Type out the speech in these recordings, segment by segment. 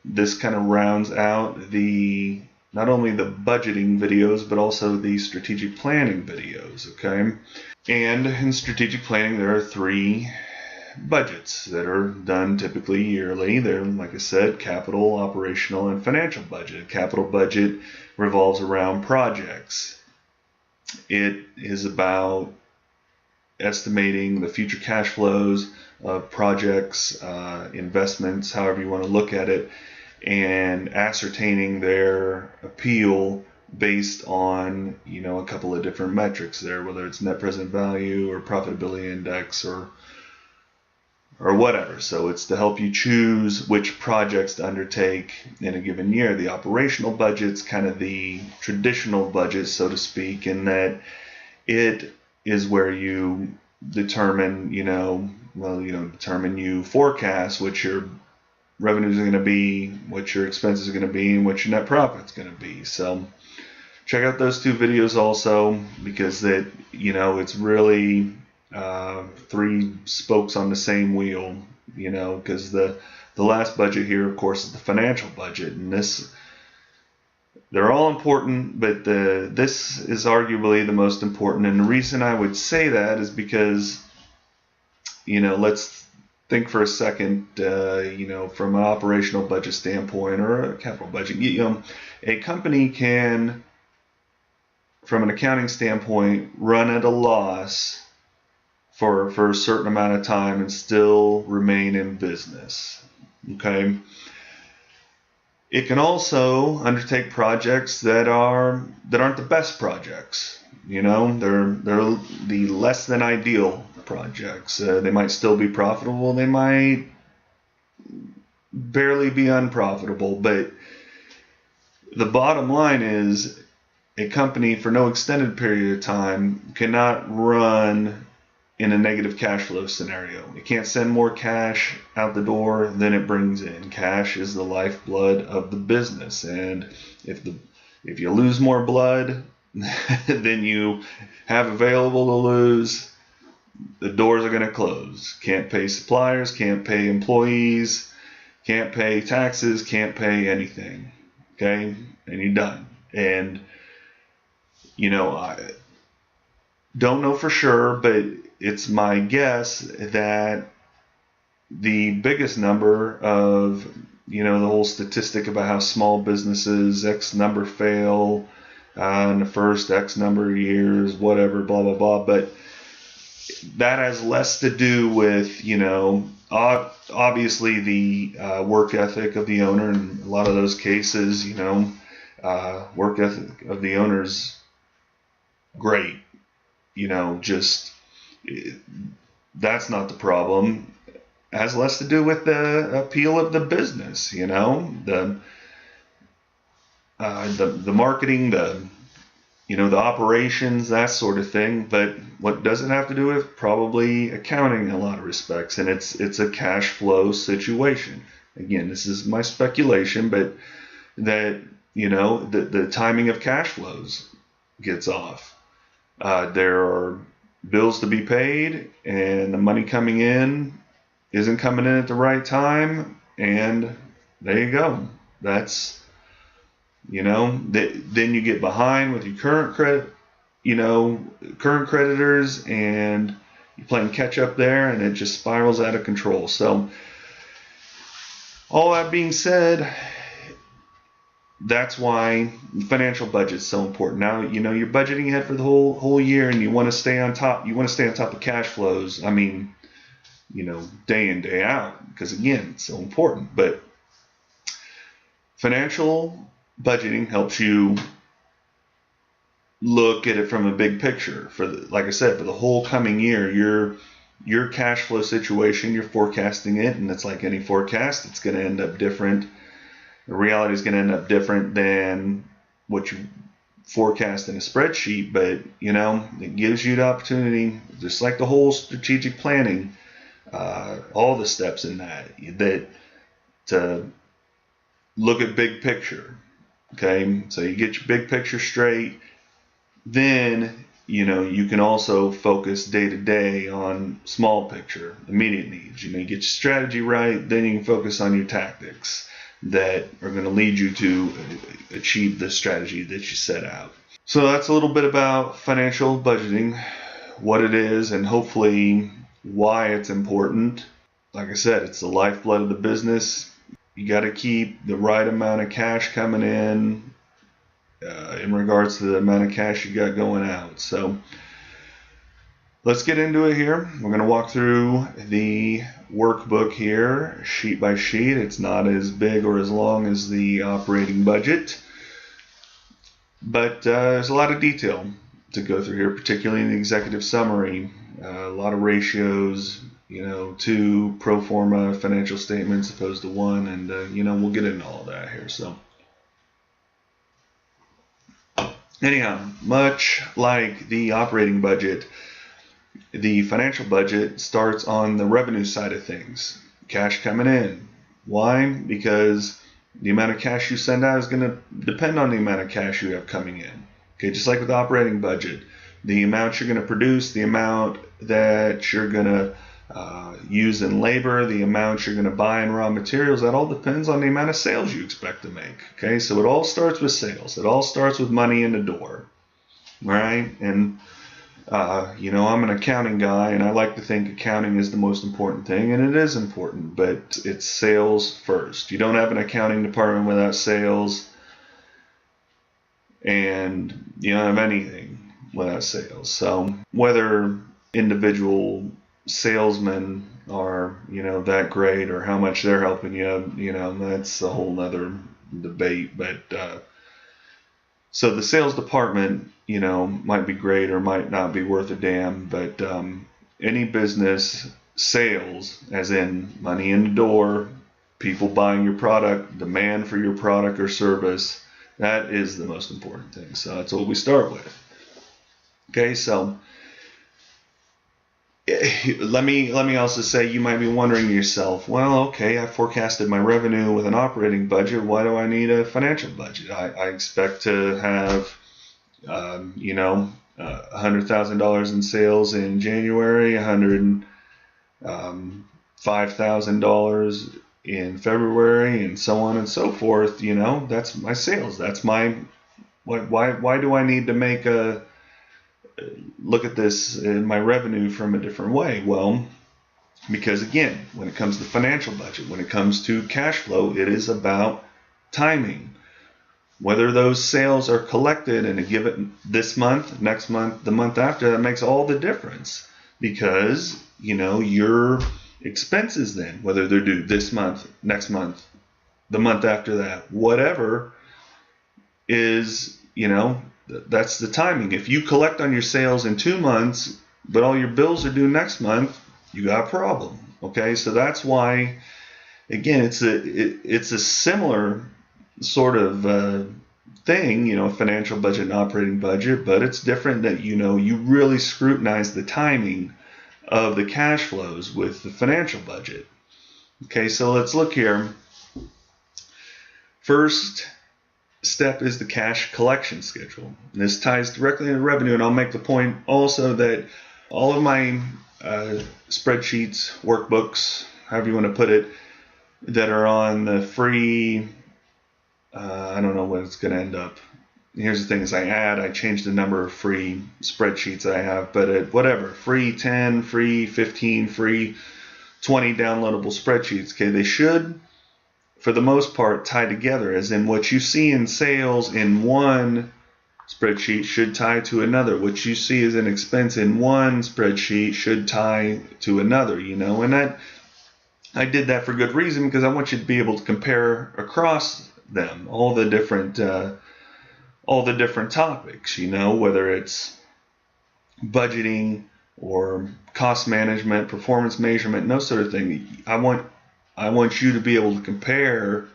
this kind of rounds out not only the budgeting videos, but also the strategic planning videos, okay? And in strategic planning, there are 3 budgets that are done typically yearly. They're, like I said, capital, operational, and financial budget. Capital budget revolves around projects. It is about estimating the future cash flows of projects, investments, however you want to look at it, and ascertaining their appeal based on, a couple of different metrics there, whether it's net present value or profitability index or whatever. So it's to help you choose which projects to undertake in a given year. The operational budget's kind of the traditional budget, so to speak, in that it is where you determine, you forecast what your revenues are going to be, what your expenses are going to be, and what your net profit's going to be. So check out those 2 videos also, because it's really 3 spokes on the same wheel, because the last budget here, of course, is the financial budget, and they're all important, but this is arguably the most important. And the reason I would say that is because, let's think for a second, from an operational budget standpoint or a capital budget. A company can, from an accounting standpoint, run at a loss for a certain amount of time and still remain in business. Okay. It can also undertake projects that aren't the best projects. They're the less than ideal projects. They might still be profitable. They might barely be unprofitable. But the bottom line is, a company for no extended period of time cannot run in a negative cash flow scenario. It can't send more cash out the door than it brings in. Cash is the lifeblood of the business, and if you lose more blood than you have available to lose, the doors are going to close. Can't pay suppliers, can't pay employees, can't pay taxes, can't pay anything. Okay? And you're done. And I don't know for sure, but it's my guess that the biggest number of, the whole statistic about how small businesses, X number fail in the first X number of years, whatever, blah, blah, blah. But that has less to do with, obviously the work ethic of the owner. In a lot of those cases, work ethic of the owner's great. That's not the problem. It has less to do with the appeal of the business, the marketing, the operations, that sort of thing. But what doesn't have to do with probably accounting in a lot of respects, and it's a cash flow situation. Again, this is my speculation, but that the timing of cash flows gets off. There are bills to be paid, and the money coming in isn't coming in at the right time, and there you go. That's, then you get behind with your current creditors, and you're playing catch up there, and it just spirals out of control. So all that being said, that's why financial budget is so important. Now, you're budgeting ahead for the whole year, and you want to stay on top. You want to stay on top of cash flows. I mean, day in, day out, because again, it's so important. But financial budgeting helps you look at it from a big picture. Like I said, for the whole coming year, your cash flow situation, you're forecasting it, and it's like any forecast, it's going to end up different. The reality is going to end up different than what you forecast in a spreadsheet, but it gives you the opportunity, just like the whole strategic planning, all the steps in that to look at big picture. Okay, so you get your big picture straight, then you can also focus day to day on small picture, immediate needs. You get your strategy right, then you can focus on your tactics. that are going to lead you to achieve the strategy that you set out. So that's a little bit about financial budgeting, what it is, and hopefully why it's important. Like I said, it's the lifeblood of the business. You got to keep the right amount of cash coming in regards to the amount of cash you got going out. So let's get into it here. We're going to walk through the workbook here, sheet by sheet. It's not as big or as long as the operating budget, but there's a lot of detail to go through here, particularly in the executive summary. A lot of ratios, 2 pro forma financial statements opposed to 1, and we'll get into all of that here. So anyhow, much like the operating budget, the financial budget starts on the revenue side of things. Cash coming in. Why? Because the amount of cash you send out is going to depend on the amount of cash you have coming in. Okay, just like with the operating budget, the amount you're going to produce, the amount that you're going to use in labor, the amount you're going to buy in raw materials, that all depends on the amount of sales you expect to make. Okay, so it all starts with sales. It all starts with money in the door, right? And I'm an accounting guy, and I like to think accounting is the most important thing, and it is important, but it's sales first. You don't have an accounting department without sales, and you don't have anything without sales. So whether individual salesmen are, that great, or how much they're helping you, that's a whole nother debate. But so the sales department, might be great or might not be worth a damn, but any business sales, as in money in the door, people buying your product, demand for your product or service, that is the most important thing. So that's what we start with. Okay, so let me also say, you might be wondering to yourself, well, okay, I forecasted my revenue with an operating budget. Why do I need a financial budget? I expect to have, $100,000 in sales in January, $105,000 in February, and so on and so forth. That's my sales. That's my, why do I need to look at this in my revenue from a different way? Well, because again, when it comes to financial budget, when it comes to cash flow, it is about timing. Whether those sales are collected in a given this month, next month, the month after, that makes all the difference, because your expenses then, whether they're due this month, next month, the month after that, whatever is, that's the timing. If you collect on your sales in 2 months, but all your bills are due next month, you got a problem. Okay, so that's why, again, it's a similar sort of thing, financial budget and operating budget, but it's different that you really scrutinize the timing of the cash flows with the financial budget. Okay, so let's look here. First step is the cash collection schedule. And this ties directly into revenue, and I'll make the point also that all of my spreadsheets, workbooks, however you want to put it, that are on the free, I don't know what it's going to end up. Here's the thing: is I change the number of free spreadsheets I have, but whatever, free 10, free 15, free 20 downloadable spreadsheets. Okay, they should, for the most part, tie together, as in what you see in sales in one spreadsheet should tie to another. What you see as an expense in one spreadsheet should tie to another, and that I did that for good reason, because I want you to be able to compare across them, all the different topics, whether it's budgeting or cost management, performance measurement, and those sort of things. I want you to be able to compare,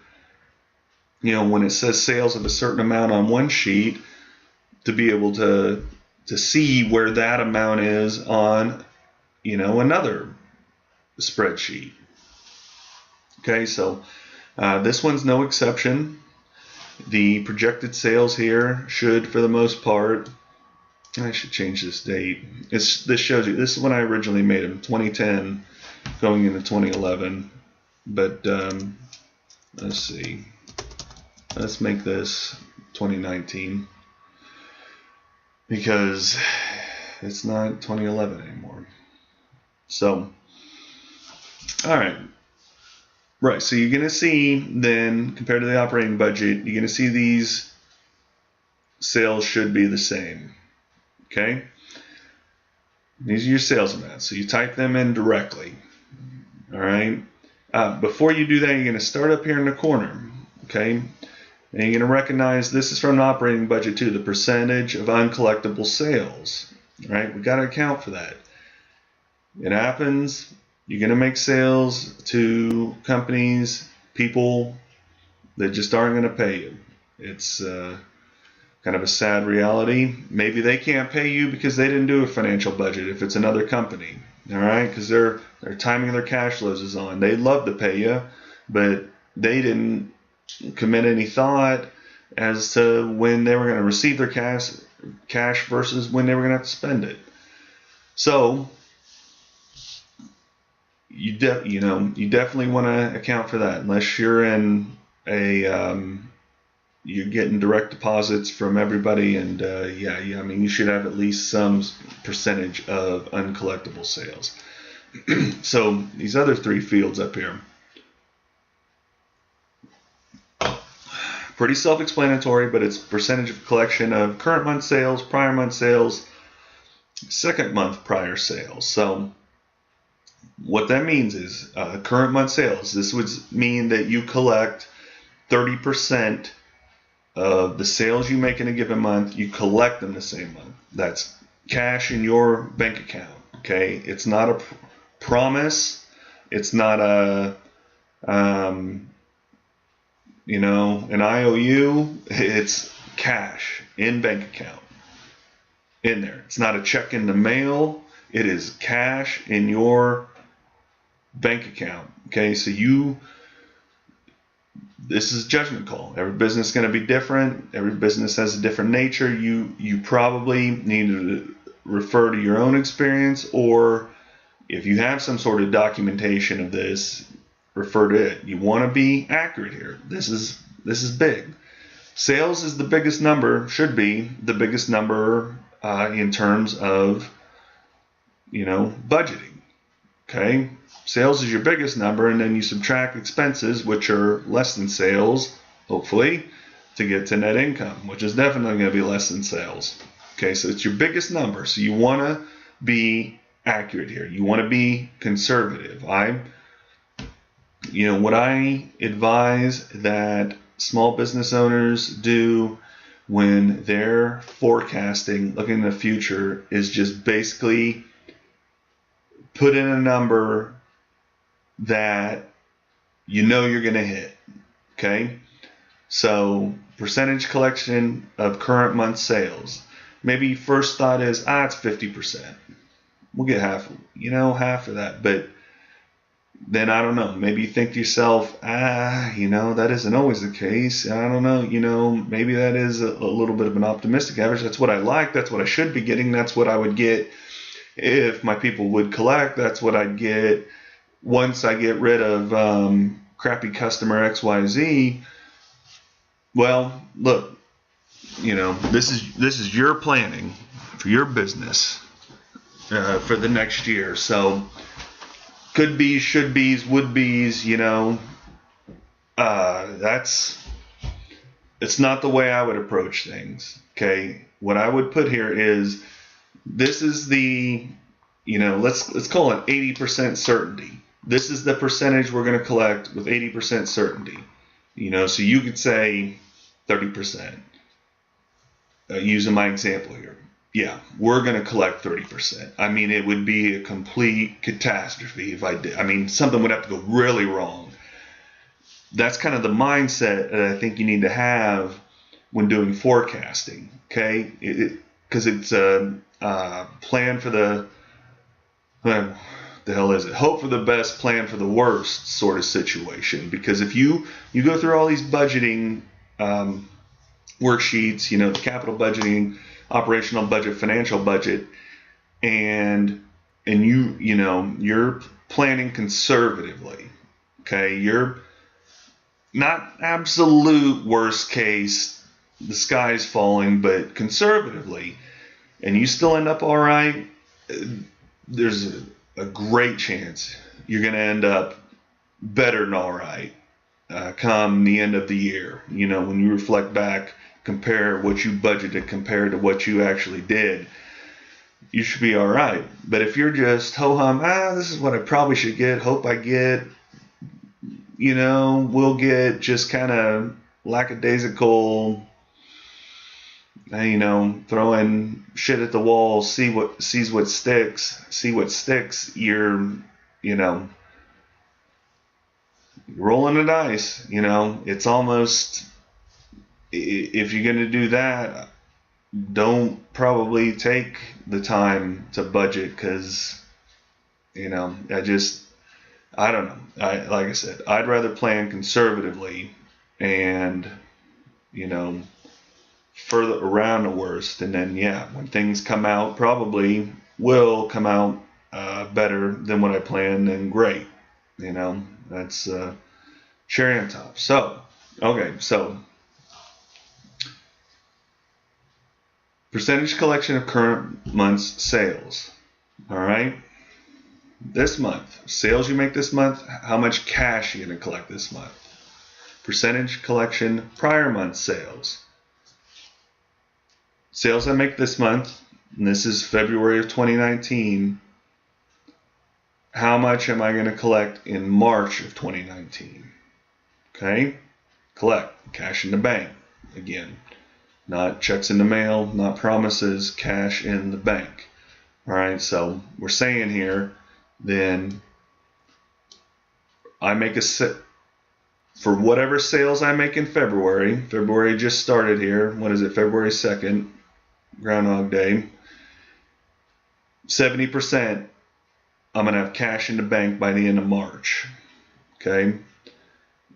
when it says sales of a certain amount on one sheet, to be able to see where that amount is on, another spreadsheet. Okay, so this one's no exception. The projected sales here should, for the most part, I should change this date. This shows you, this is when I originally made them, 2010 going into 2011. But let's see. Let's make this 2019 because it's not 2011 anymore. So, all right. Right, so you're going to see then, compared to the operating budget, you're going to see these sales should be the same. Okay? These are your sales amounts. So you type them in directly. All right? Before you do that, you're going to start up here in the corner. Okay? And you're going to recognize this is from the operating budget too, the percentage of uncollectible sales. All right? We've got to account for that. It happens. You're going to make sales to companies, people that just aren't going to pay you. It's kind of a sad reality. Maybe they can't pay you because they didn't do a financial budget if it's another company. All right? Because their timing of their cash flows is on. They'd love to pay you, but they didn't commit any thought as to when they were going to receive their cash versus when they were going to have to spend it. So you definitely want to account for that, unless you're in you're getting direct deposits from everybody, and I mean, you should have at least some percentage of uncollectible sales. So these other three fields up here, pretty self-explanatory, but it's percentage of collection of current month sales, prior month sales, second month prior sales. So what that means is current month sales. This would mean that you collect 30% of the sales you make in a given month. You collect them the same month. That's cash in your bank account. Okay, it's not a promise. It's not a an IOU. It's cash in bank account in there. It's not a check in the mail. It is cash in your bank account. Okay, so this is a judgment call. Every business is going to be different. Every business has a different nature. You probably need to refer to your own experience, or if you have some sort of documentation of this, refer to it. You want to be accurate here. This is big. Sales is the biggest number, should be the biggest number in terms of budgeting. Okay, sales is your biggest number, and then you subtract expenses, which are less than sales, hopefully, to get to net income, which is definitely going to be less than sales. Okay, so it's your biggest number. So you want to be accurate here. You want to be conservative. What I advise that small business owners do when they're forecasting, looking in the future, is just basically put in a number that you're going to hit. Okay? So percentage collection of current month sales. Maybe first thought is, it's 50%. We'll get half of that. But then I don't know. Maybe you think to yourself, that isn't always the case. I don't know. Maybe that is a little bit of an optimistic average. That's what I like. That's what I should be getting. That's what I would get if my people would collect. That's what I'd get once I get rid of crappy customer XYZ. Well, look, this is your planning for your business for the next year. So could be, should be's, would be's, it's not the way I would approach things. Okay, what I would put here is, this is the, let's call it 80% certainty. This is the percentage we're going to collect with 80% certainty. So you could say 30%. Using my example here. Yeah, we're going to collect 30%. I mean, it would be a complete catastrophe if I did. I mean, something would have to go really wrong. That's kind of the mindset that I think you need to have when doing forecasting. Okay? Because it's a plan for the hell is it? Hope for the best, plan for the worst sort of situation. Because if you go through all these budgeting worksheets, the capital budgeting, operational budget, financial budget, and you're planning conservatively. Okay, you're not absolute worst case, the sky's falling, but conservatively, and you still end up all right, there's a great chance you're going to end up better than all right come the end of the year. You know, when you reflect back, compare what you budgeted compared to what you actually did, you should be all right. But if you're just ho-hum, this is what I probably should get, hope I get, you know, we'll get just kind of lackadaisical, you know, throwing shit at the wall, see what sticks, you're, you know, rolling the dice, you know, it's almost, if you're going to do that, don't probably take the time to budget, because, you know, I don't know. Like I said, I'd rather plan conservatively and, you know, further around the worst. And then, yeah, when things come out, probably will come out better than what I planned, then great. You know, that's cherry on top. So, okay, so percentage collection of current month's sales. All right. This month, sales you make this month, how much cash you're going to collect this month. Percentage collection prior month sales. Sales I make this month, and this is February of 2019, how much am I going to collect in March of 2019? Okay? Collect. Cash in the bank. Again, not checks in the mail, not promises, cash in the bank. All right, so we're saying here, then I make a set for whatever sales I make in February. February just started here. What is it? February 2nd, Groundhog Day. 70% I'm going to have cash in the bank by the end of March. Okay?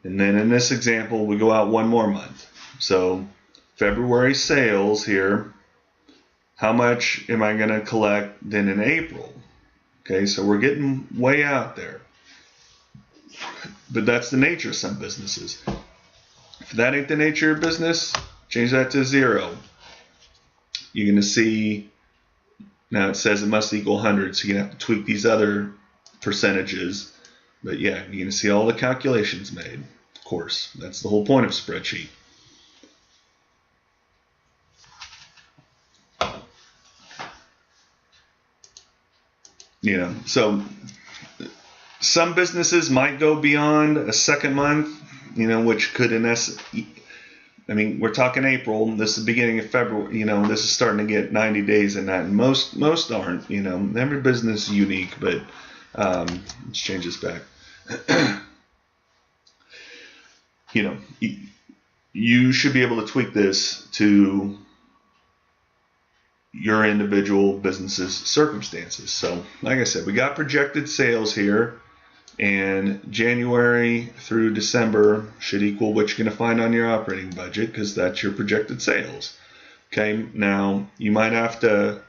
And then in this example, we go out one more month. So February sales here, how much am I going to collect then in April? Okay, so we're getting way out there. But that's the nature of some businesses. If that ain't the nature of business, change that to 0. You're going to see, now it says it must equal 100, so you're going to have to tweak these other percentages. But yeah, you're going to see all the calculations made. Of course, that's the whole point of spreadsheet. You know, so some businesses might go beyond a second month, you know, which could in essence, I mean, we're talking April, this is the beginning of February, you know, this is starting to get 90 days in that, and most aren't, you know, every business is unique, but let's change this back. You know, you should be able to tweak this to your individual business's circumstances. So, like I said, we got projected sales here, and January through December should equal what you're going to find on your operating budget, because that's your projected sales. Okay, now you might have to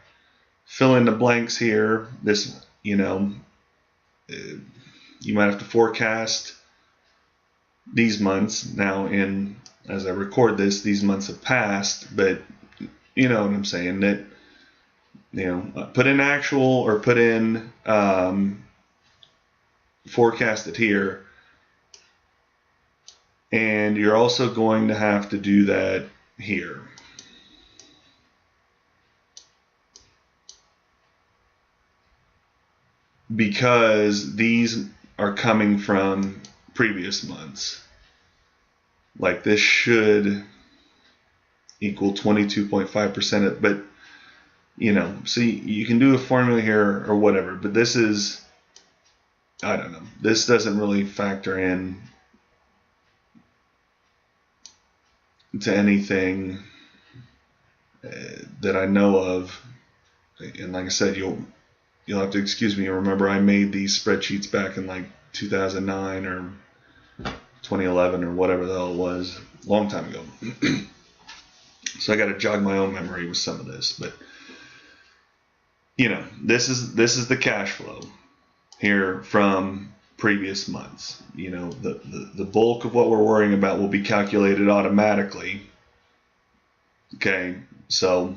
fill in the blanks here. This, you know, you might have to forecast these months. Now, as I record this, these months have passed, but you know what I'm saying, that, you know, put in actual or put in forecasted here, and you're also going to have to do that here. Because these are coming from previous months. Like this should equal 22.5%, but you know, so you can do a formula here or whatever, but this is, I don't know, this doesn't really factor in to anything that I know of. And like I said, you'll have to excuse me. Remember, I made these spreadsheets back in like 2009 or 2011 or whatever the hell it was, a long time ago. So I got to jog my own memory with some of this, but you know, this is the cash flow here from previous months. The bulk of what we're worrying about will be calculated automatically. Okay, so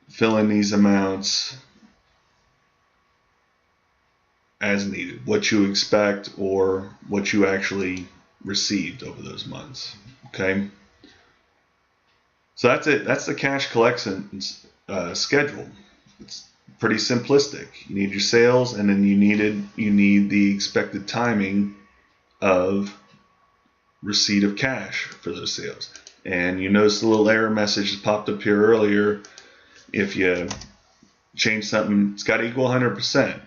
fill in these amounts as needed, what you expect or what you actually received over those months. Okay, so that's it. That's the cash collection schedule. It's pretty simplistic. You need your sales, and then you need the expected timing of receipt of cash for those sales. And you notice the little error message that popped up here earlier. If you change something, it's got to equal 100%,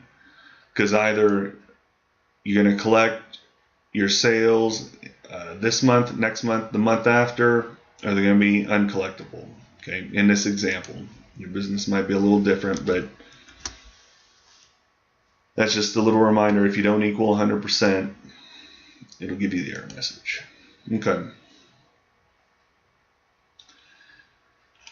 because either you're going to collect your sales this month, next month, the month after, or they're going to be uncollectible. Okay, in this example, your business might be a little different, but that's just a little reminder. If you don't equal 100%, it'll give you the error message. Okay.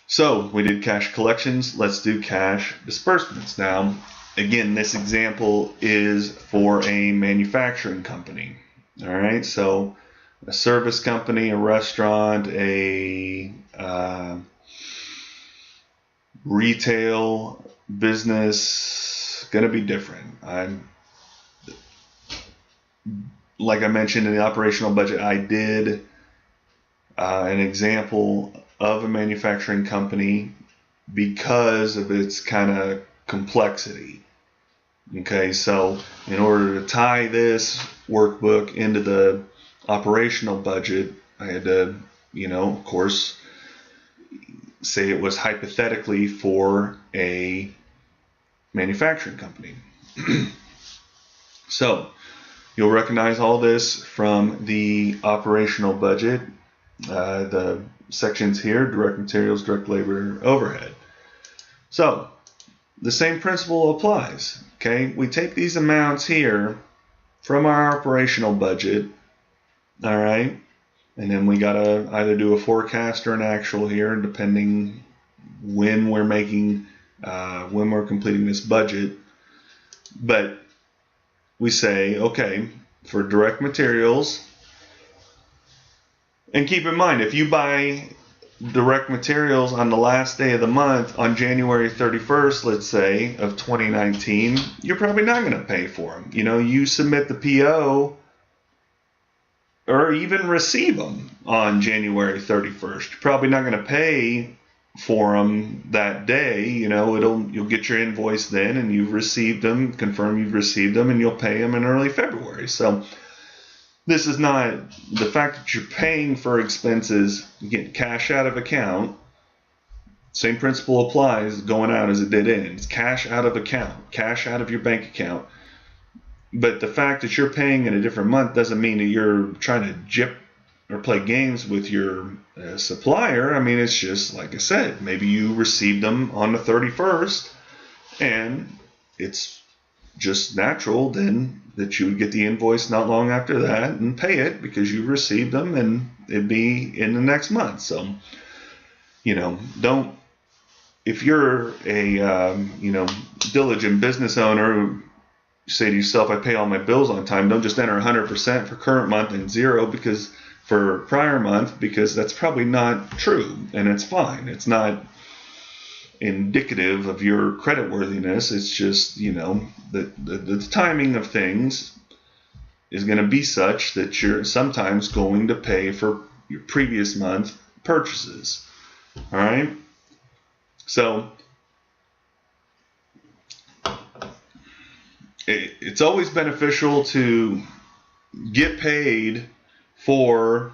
So we did cash collections. Let's do cash disbursements. Now, again, this example is for a manufacturing company. All right. So a service company, a restaurant, a retail business, going to be different. Like I mentioned in the operational budget, I did an example of a manufacturing company because of its kind of complexity. Okay, so in order to tie this workbook into the operational budget, I had to, of course, say it was hypothetically for a manufacturing company. So you'll recognize all this from the operational budget. The sections here: direct materials, direct labor, overhead. So the same principle applies. Okay, we take these amounts here from our operational budget, all right, and then we gotta either do a forecast or an actual here, depending when we're completing this budget. But we say, okay, for direct materials, and keep in mind, if you buy direct materials on the last day of the month, on January 31st, let's say, of 2019, you're probably not going to pay for them. You submit the PO or even receive them on January 31st. You're probably not going to pay for them that day. You'll get your invoice then, and you've received them, confirm you've received them, and you'll pay them in early February. So this is not the fact that you're paying for expenses, you get cash out of account. Same principle applies going out as it did in. It's cash out of account, cash out of your bank account. But the fact that you're paying in a different month doesn't mean that you're trying to gyp or play games with your supplier. I mean, it's just like I said, maybe you received them on the 31st, and it's just natural then that you would get the invoice not long after that and pay it because you received them, and it'd be in the next month. So, if you're a diligent business owner who say to yourself, I pay all my bills on time, don't just enter 100% for current month and 0 for prior month, because that's probably not true, and it's fine. It's not indicative of your creditworthiness. It's just, the timing of things is going to be such that you're sometimes going to pay for your previous month purchases. All right? So it's always beneficial to get paid for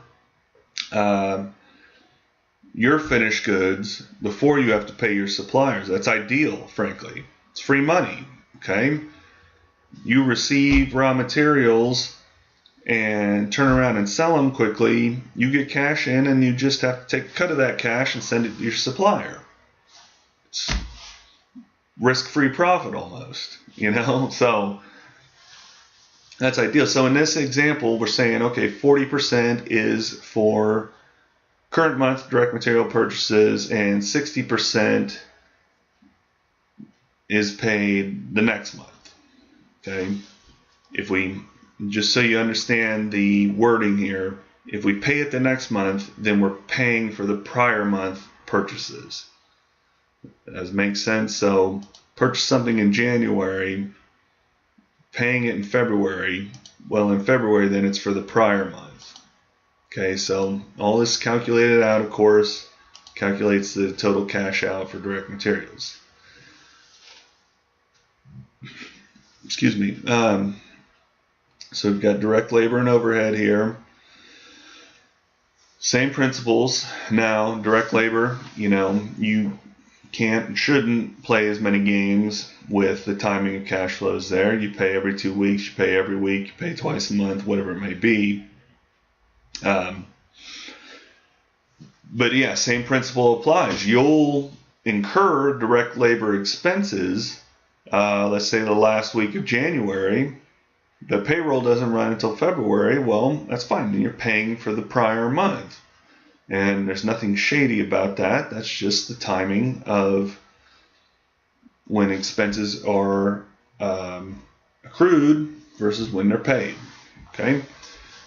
your finished goods before you have to pay your suppliers. That's ideal, frankly. It's free money, okay? You receive raw materials and turn around and sell them quickly. You get cash in, and you just have to take a cut of that cash and send it to your supplier. It's risk-free profit almost, So that's ideal. So in this example, we're saying, okay, 40% is for current month direct material purchases, and 60% is paid the next month. Okay, if we, just so you understand the wording here, if we pay it the next month, then we're paying for the prior month purchases. Does that make sense? So purchase something in January, paying it in February. Well, in February, then it's for the prior month. Okay, so all this calculated out, of course, calculates the total cash out for direct materials. Excuse me. So we've got direct labor and overhead here. Same principles. Now, direct labor, you can't and shouldn't play as many games with the timing of cash flows there. You pay every 2 weeks, you pay every week, you pay twice a month, whatever it may be. But yeah, same principle applies. You'll incur direct labor expenses, let's say the last week of January. The payroll doesn't run until February. Well, that's fine. Then you're paying for the prior month. And there's nothing shady about that. That's just the timing of when expenses are accrued versus when they're paid. Okay?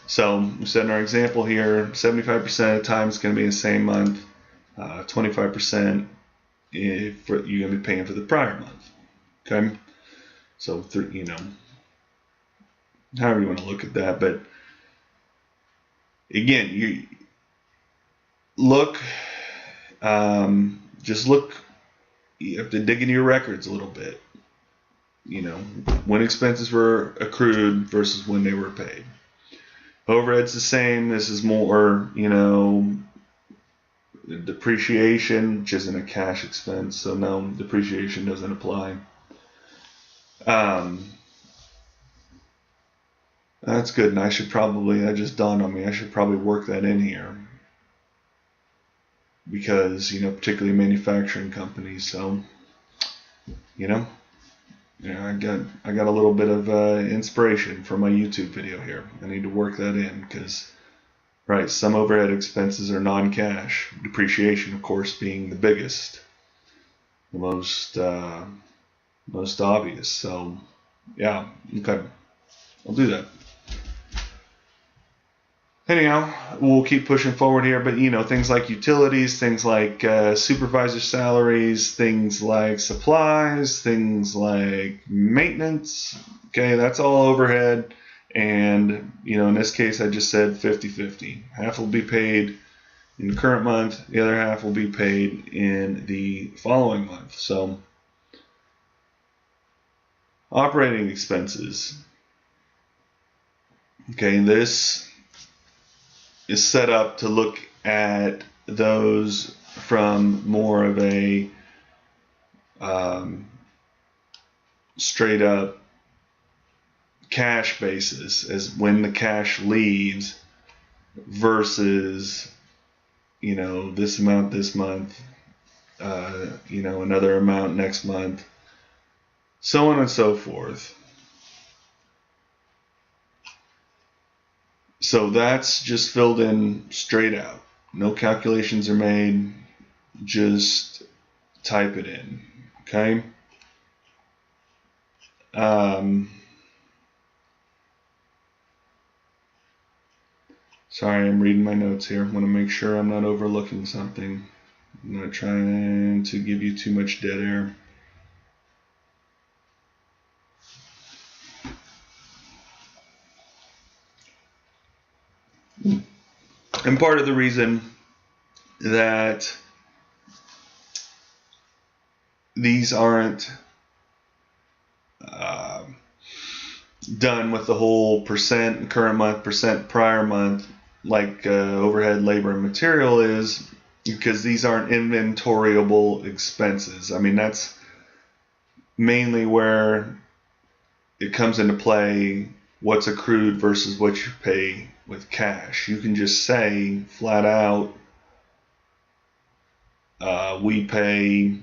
So we said in our example here, 75% of the time it's going to be the same month. 25% if you're going to be paying for the prior month. Okay? So, however you want to look at that. But again, you look, just look, you have to dig into your records a little bit. When expenses were accrued versus when they were paid. Overhead's the same. This is more, depreciation, which isn't a cash expense. So no, depreciation doesn't apply. That's good. And that just dawned on me. I should probably work that in here. Because, particularly manufacturing companies. So, I got a little bit of inspiration from my YouTube video here. I need to work that in because, right, some overhead expenses are non-cash. Depreciation, of course, being the biggest, the most obvious. So, yeah, okay, I'll do that. Anyhow, we'll keep pushing forward here, but things like utilities, things like supervisor salaries, things like supplies, things like maintenance, okay, that's all overhead. And, in this case, I just said 50-50. Half will be paid in the current month, the other half will be paid in the following month. So, operating expenses. Okay, this is set up to look at those from more of a straight up cash basis, as when the cash leaves versus this amount this month, another amount next month, so on and so forth. So that's just filled in straight out. No calculations are made. Just type it in. Okay? Sorry, I'm reading my notes here. I want to make sure I'm not overlooking something. I'm not trying to give you too much dead air. And part of the reason that these aren't done with the whole percent current month, percent prior month, like overhead, labor, and material is because these aren't inventoriable expenses. I mean, that's mainly where it comes into play what's accrued versus what you pay with cash. You can just say flat out, we pay,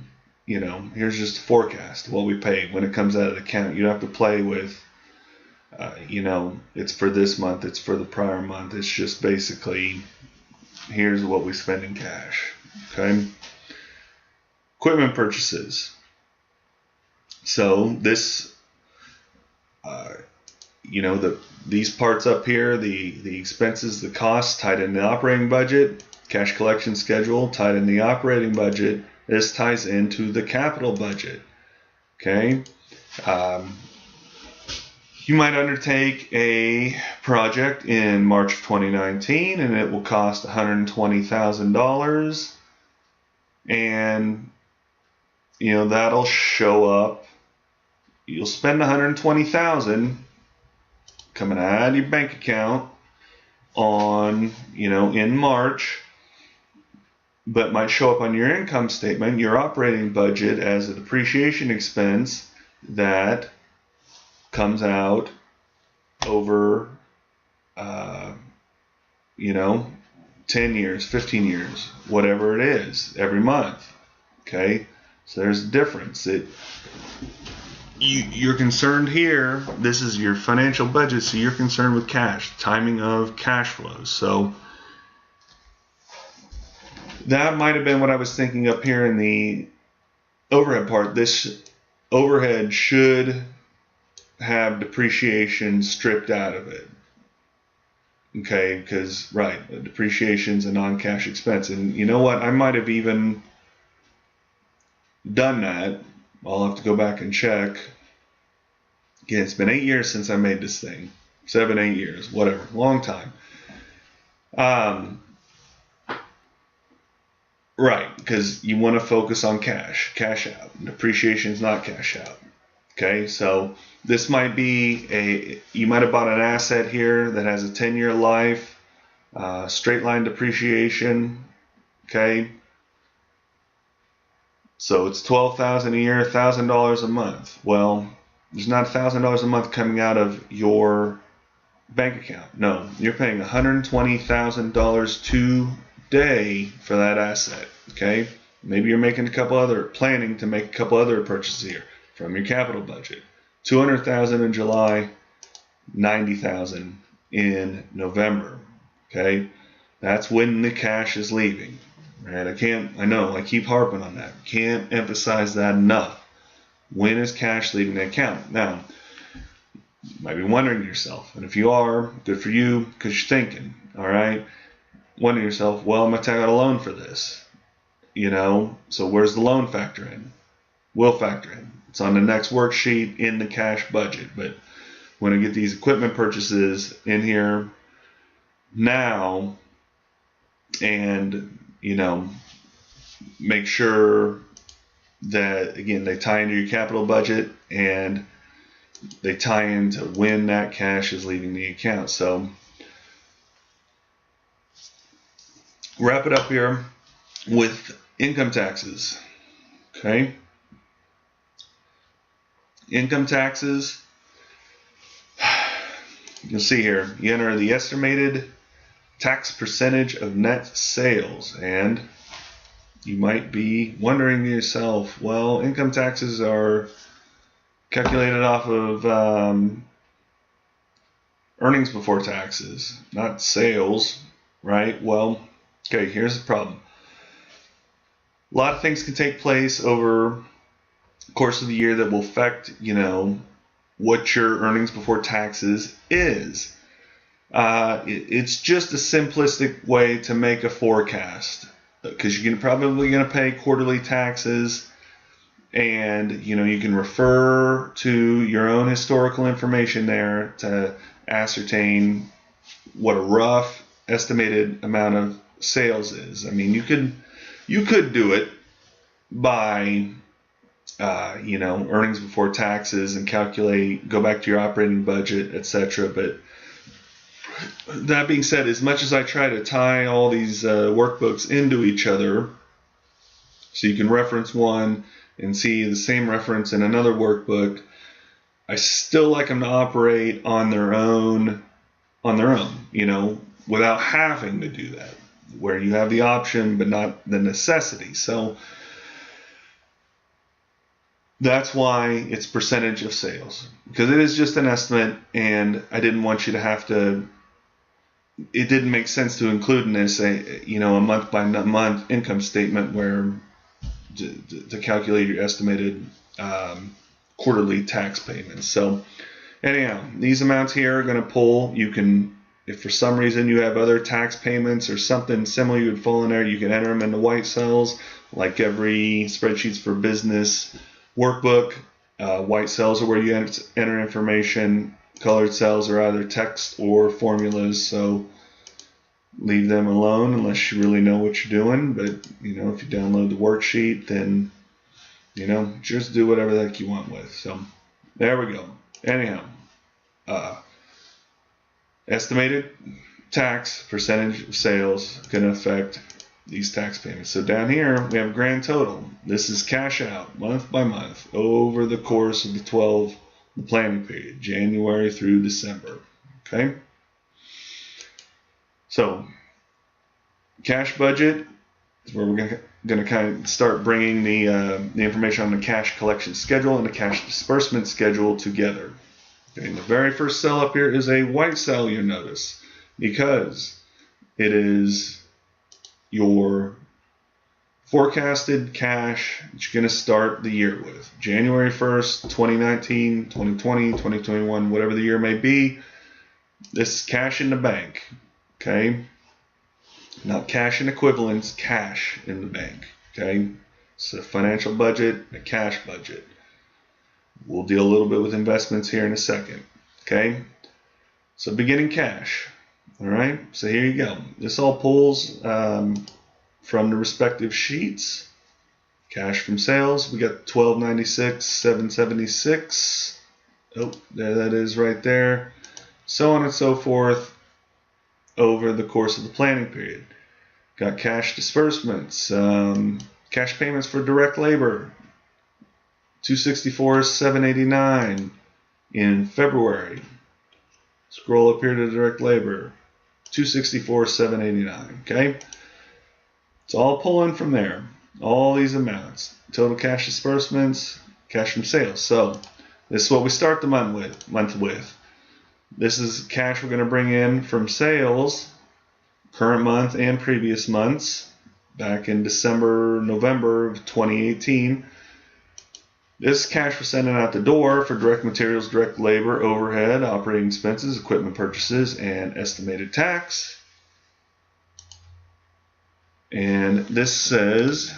here's just a forecast, what we pay when it comes out of the account. You don't have to play with, it's for this month, it's for the prior month. It's just basically, here's what we spend in cash. Okay. Equipment purchases. So this, these parts up here, the expenses, the costs tied in the operating budget, cash collection schedule tied in the operating budget. This ties into the capital budget. Okay. You might undertake a project in March of 2019 and it will cost $120,000, and that'll show up. You'll spend $120,000 coming out of your bank account on in March, but might show up on your income statement, your operating budget, as a depreciation expense that comes out over 10 years, 15 years, whatever it is, every month. Okay, so there's a difference. You're concerned here, this is your financial budget, so you're concerned with cash, timing of cash flows. So that might have been what I was thinking up here in the overhead part. This overhead should have depreciation stripped out of it. Okay, because depreciation is a non-cash expense. And you know what? I might have even done that. I'll have to go back and check. Again, it's been 8 years since I made this thing. 7, 8 years, whatever, long time. Because you want to focus on cash out. Depreciation is not cash out. Okay, so this might be you might have bought an asset here that has a 10-year life, straight line depreciation. Okay, so it's $12,000 a year, $1,000 a month. Well, there's not $1,000 a month coming out of your bank account. No, you're paying $120,000 today for that asset. Okay, maybe you're planning to make a couple other purchases here from your capital budget. $200,000 in July, $90,000 in November. Okay, that's when the cash is leaving. Right? I know I keep harping on that. Can't emphasize that enough. When is cash leaving the account? Now, you might be wondering to yourself, and if you are, good for you, because you're thinking, all right, wondering to yourself, well, I'm going to take out a loan for this. So where's the loan factor in? Will factor in. It's on the next worksheet in the cash budget. But when I get these equipment purchases in here now, and make sure that, again, they tie into your capital budget and they tie into when that cash is leaving the account. So wrap it up here with income taxes. Okay. Income taxes, you'll see here, you enter the estimated tax percentage of net sales, and you might be wondering to yourself, well, income taxes are calculated off of earnings before taxes, not sales, right? Well, okay, here's the problem. A lot of things can take place over the course of the year that will affect, what your earnings before taxes is. It's just a simplistic way to make a forecast, because you're probably going to pay quarterly taxes, and you can refer to your own historical information there to ascertain what a rough estimated amount of sales is. I mean, you could do it by earnings before taxes and go back to your operating budget, etc. But that being said, as much as I try to tie all these workbooks into each other, so you can reference one and see the same reference in another workbook, I still like them to operate on their own, without having to do that, where you have the option but not the necessity. So that's why it's percentage of sales, because it is just an estimate, and I didn't want you to have to. It didn't make sense to include in this a month by month income statement where to calculate your estimated quarterly tax payments. So Anyhow, these amounts here are going to pull. You can, if for some reason you have other tax payments or something similar you would fall in there, you can enter them into white cells. Like every Spreadsheets for Business workbook, white cells are where you enter information. Colored cells are either text or formulas, so leave them alone unless you really know what you're doing. But, you know, if you download the worksheet, then, you know, just do whatever the heck you want with. So there we go. Anyhow, estimated tax percentage of sales going to affect these tax payments. So down here we have grand total. This is cash out month by month over the course of the planning period, January through December. Okay. So cash budget is where we're going to kind of start bringing the information on the cash collection schedule and the cash disbursement schedule together. Okay, the very first cell up here is a white cell, you notice, because it is your forecasted cash that you're going to start the year with. January 1st, 2019, 2020, 2021, whatever the year may be. This is cash in the bank. Okay? Not cash in equivalents, cash in the bank. Okay? It's a financial budget, a cash budget. We'll deal a little bit with investments here in a second. Okay? So beginning cash. All right? So here you go. This all pulls from the respective sheets. Cash from sales, we got $1296,776. Oh, there that is right there. So on and so forth over the course of the planning period. Got cash disbursements, cash payments for direct labor, $264,789 in February. Scroll up here to direct labor, $264,789. Okay, it's all pulling from there. All these amounts, total cash disbursements, cash from sales. So this is what we start the month with. This is cash we're going to bring in from sales, current month and previous months, back in December, November of 2018. This cash we're sending out the door for direct materials, direct labor, overhead, operating expenses, equipment purchases, and estimated tax. And this says,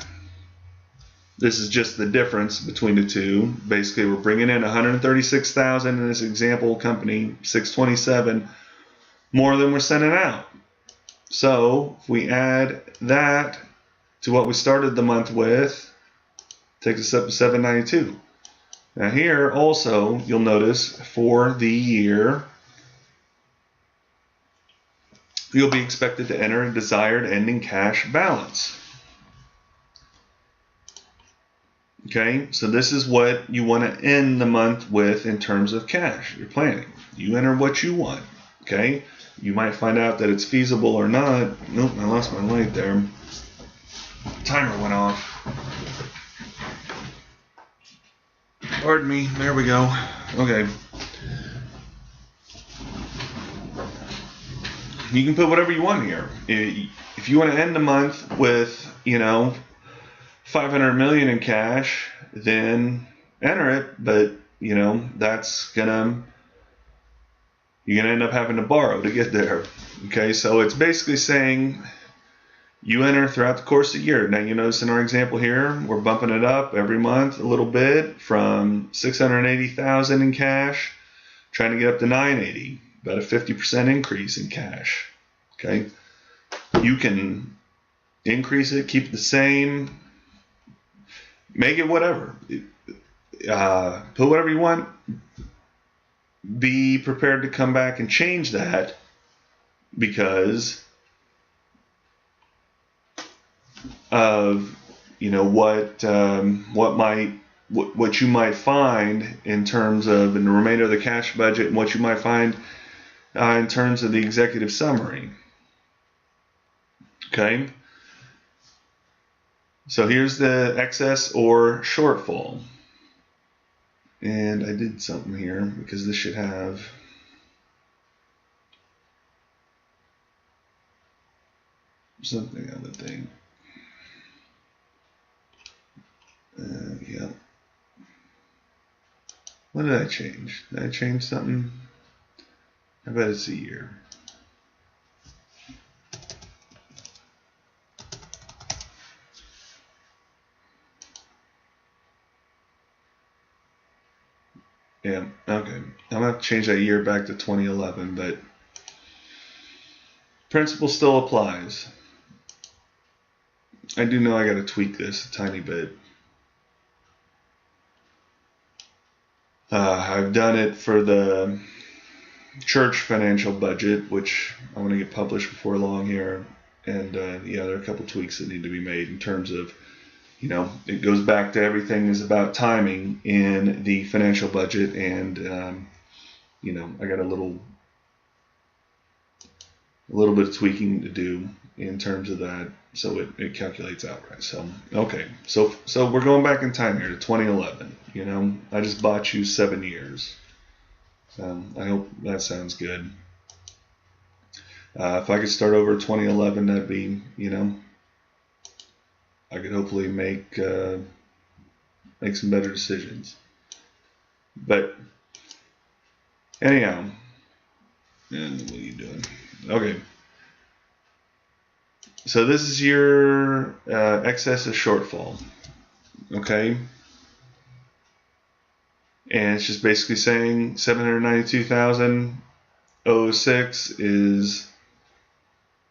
this is just the difference between the two. Basically, we're bringing in $136,000 in this example company, $627 more than we're sending out. So if we add that to what we started the month with, takes us up to $792. Now here also, you'll notice for the year, you'll be expected to enter a desired ending cash balance. Okay, so this is what you want to end the month with in terms of cash. You're planning. You enter what you want. Okay, you might find out that it's feasible or not. Nope, I lost my light there. Timer went off. Pardon me. There we go. Okay. You can put whatever you want here. If you want to end the month with, you know, $500 million in cash, then enter it. But, you know, you're gonna end up having to borrow to get there. Okay, so it's basically saying you enter throughout the course of the year. Now you notice in our example here, we're bumping it up every month a little bit from $680,000 in cash, trying to get up to $980, about a 50% increase in cash. Okay, you can increase it, keep it the same, make it whatever. Put whatever you want. Be prepared to come back and change that, because of, you know, what you might find in terms of in the remainder of the cash budget, and what you might find in terms of the executive summary. Okay, so here's the excess or shortfall. And I did something here because this should have something on the thing. Yeah. What did I change? Did I change something? I bet it's a year. Yeah, okay. I'm going to have to change that year back to 2011, but principle still applies. I do know I got to tweak this a tiny bit. I've done it for the church financial budget, which I'm going to get published before long here. And yeah, there are a couple tweaks that need to be made in terms of, it goes back to everything is about timing in the financial budget. And, I got a little bit of tweaking to do in terms of that, so it calculates out right. So okay, so we're going back in time here to 2011. I just bought you 7 years. I hope that sounds good. If I could start over 2011, that'd be, I could hopefully make some better decisions. But anyhow, and what are you doing? Okay. So this is your excess of shortfall. Okay. And it's just basically saying 792,006 is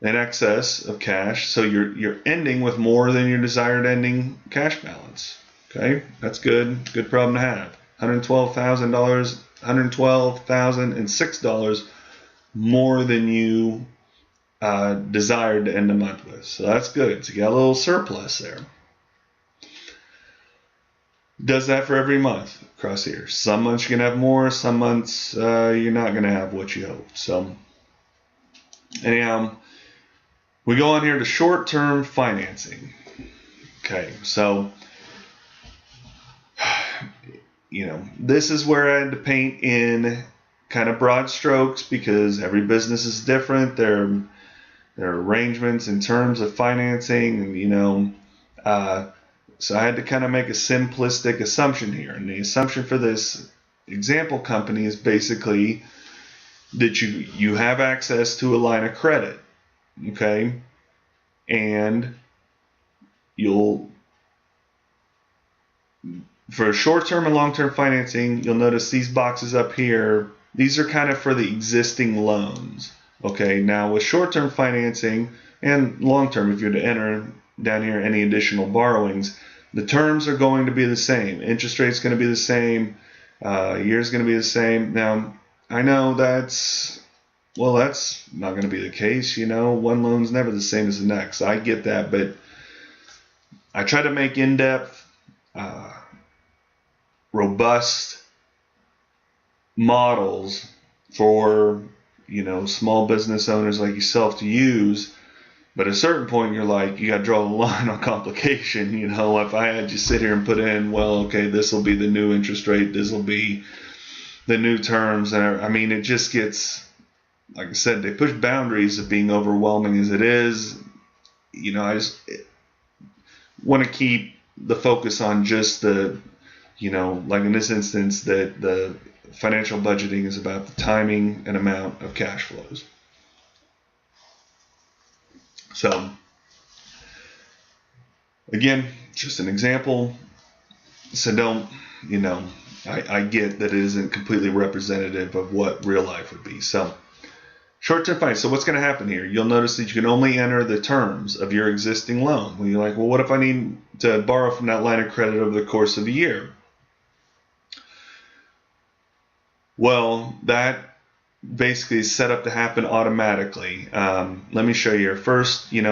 an excess of cash. So you're ending with more than your desired ending cash balance. Okay, that's good. Good problem to have. $112,006 more than you desired to end the month with. So that's good. So you got a little surplus there. Does that for every month across here. Some months you're going to have more. Some months you're not going to have what you hope. So anyhow, we go on here to short-term financing. Okay, so this is where I had to paint in kind of broad strokes because every business is different. There are arrangements in terms of financing, and so I had to kind of make a simplistic assumption here. And the assumption for this example company is basically that you have access to a line of credit, okay, and for short-term and long-term financing, you'll notice these boxes up here. These are kind of for the existing loans. Okay, now with short-term financing and long-term, if you're to enter down here any additional borrowings, the terms are going to be the same. Interest rate's going to be the same. Year's going to be the same. Now, I know that's not going to be the case. One loan's never the same as the next. I get that, but I try to make in-depth, robust models for small business owners like yourself to use. But at a certain point you're like, you got to draw the line on complication. If I had you sit here and put in, well, okay, this will be the new interest rate, this will be the new terms, and I mean, it just gets, like I said, they push boundaries of being overwhelming as it is. I just want to keep the focus on just the, like in this instance, that the financial budgeting is about the timing and amount of cash flows. So, again, just an example. So don't, I get that it isn't completely representative of what real life would be. So, short-term finance. So what's going to happen here? You'll notice that you can only enter the terms of your existing loan. When you're like, well, what if I need to borrow from that line of credit over the course of a year? Well, that basically is set up to happen automatically. Let me show you here. First, we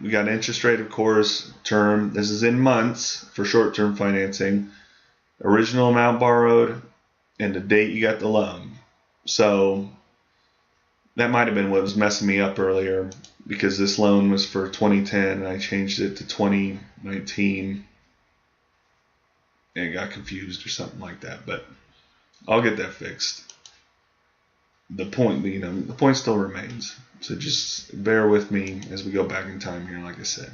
got interest rate, of course, term. This is in months for short-term financing. Original amount borrowed and the date you got the loan. So that might have been what was messing me up earlier, because this loan was for 2010 and I changed it to 2019 and got confused or something like that. But I'll get that fixed. The point still remains. So just bear with me as we go back in time here, like I said.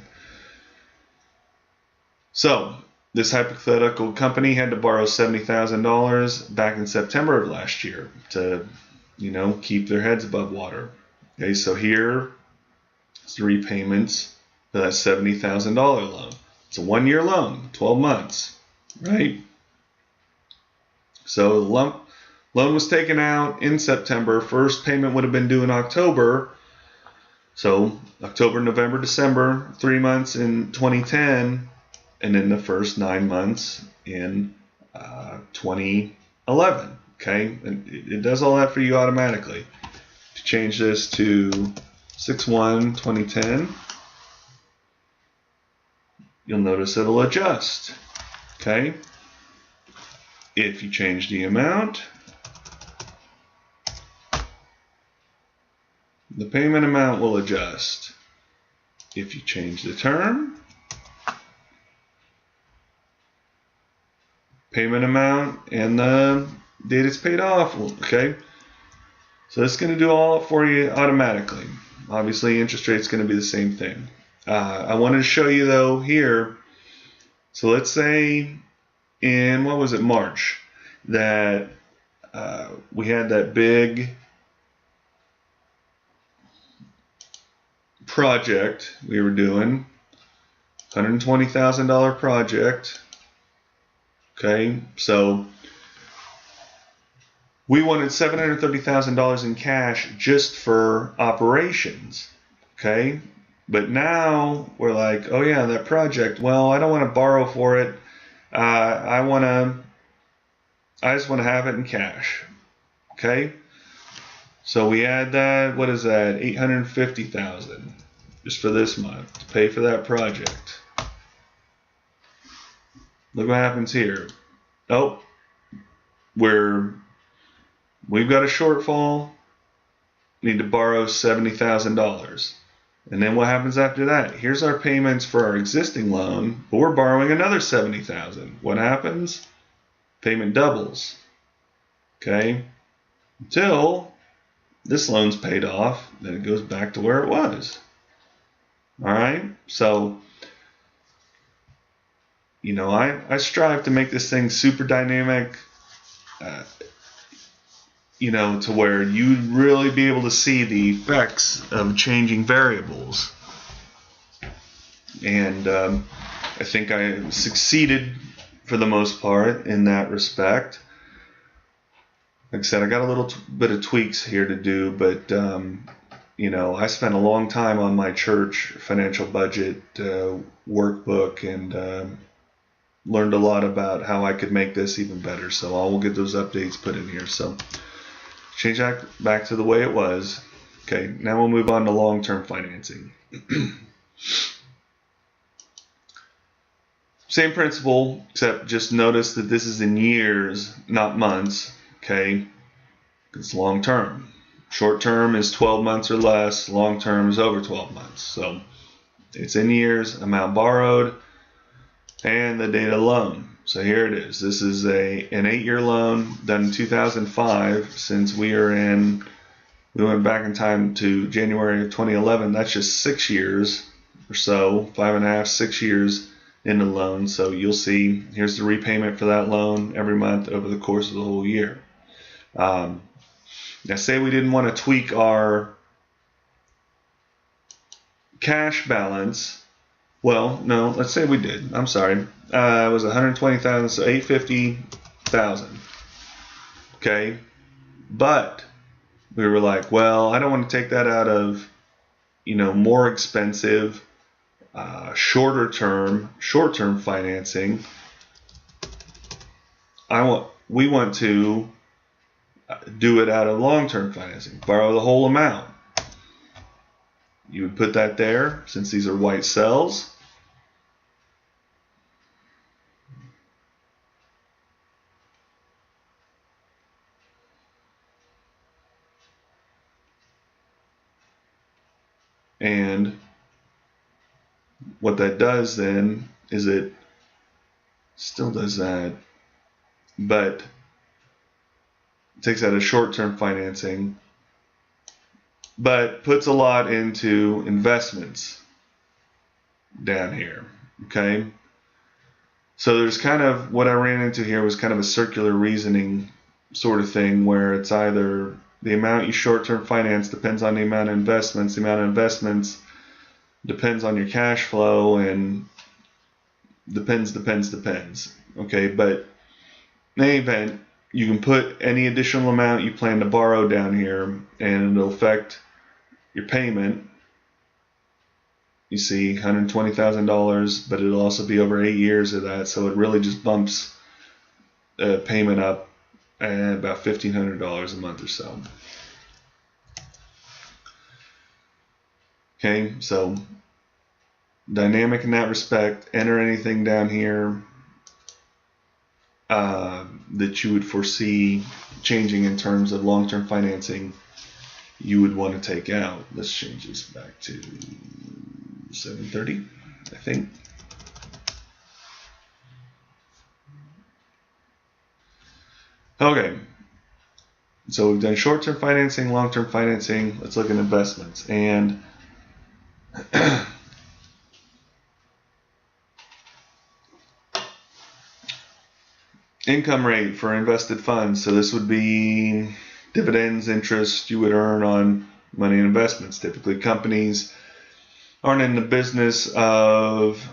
So this hypothetical company had to borrow $70,000 back in September of last year to, keep their heads above water. Okay, so here is the repayments for that $70,000 loan. It's a 1-year loan, 12 months, right? So the loan was taken out in September. First payment would have been due in October. So October, November, December, 3 months in 2010, and then the first 9 months in 2011. Okay, and it does all that for you automatically. To change this to 6/1/2010, you'll notice it'll adjust. Okay, if you change the amount, the payment amount will adjust. If you change the term, payment amount and the date it's paid off. Okay, so it's going to do all for you automatically. Obviously, interest rate's going to be the same thing. I wanted to show you though here. So let's say in March, that we had that big project we were doing, $120,000 project. Okay, so we wanted $730,000 in cash just for operations. Okay, but now we're like, oh yeah, that project. Well, I don't want to borrow for it. I just want to have it in cash. Okay, so we add that. What is that? $850,000 just for this month to pay for that project. Look what happens here. Oh, we've got a shortfall. Need to borrow $70,000. And then what happens after that? Here's our payments for our existing loan, but we're borrowing another $70,000. What happens? Payment doubles. Okay? Until this loan's paid off, then it goes back to where it was. All right? So, I strive to make this thing super dynamic, to where you'd really be able to see the effects of changing variables. And I think I succeeded for the most part in that respect. Like I said, I got a little bit of tweaks here to do, but I spent a long time on my church financial budget workbook and learned a lot about how I could make this even better. So I will get those updates put in here. So change that back to the way it was. Okay, now we'll move on to long-term financing. Same principle, except just notice that this is in years, not months. Okay, it's long-term. Short-term is 12 months or less. Long-term is over 12 months. So it's in years, amount borrowed, and the date of loan. So here it is. This is an 8-year loan done in 2005. Since we went back in time to January of 2011. That's just 6 years or so, 5.5, 6 years in the loan. So you'll see here's the repayment for that loan every month over the course of the whole year. Now, say we didn't want to tweak our cash balance. Well, no, let's say we did. I'm sorry. It was $120,000, so $850,000. Okay, but we were like, well, I don't want to take that out of, more expensive, short-term financing. We want to do it out of long-term financing. Borrow the whole amount. You would put that there, since these are white cells. And what that does then is it still does that, but it takes out a short-term financing, but puts a lot into investments down here. Okay, So there's kind of, what I ran into here was kind of a circular reasoning sort of thing, where it's either the amount you short-term finance depends on the amount of investments. The amount of investments depends on your cash flow, and depends. Okay, but in any event, you can put any additional amount you plan to borrow down here, and it'll affect your payment. You see, $120,000, but it'll also be over 8 years of that, so it really just bumps the payment up at about $1,500 a month or so. Okay, so dynamic in that respect. Enter anything down here that you would foresee changing in terms of long-term financing you would want to take out. Let's change this back to 730, I think. Okay, so we've done short-term financing, long-term financing. Let's look at investments. And income rate for invested funds. So this would be dividends, interest you would earn on money and investments. Typically, companies aren't in the business of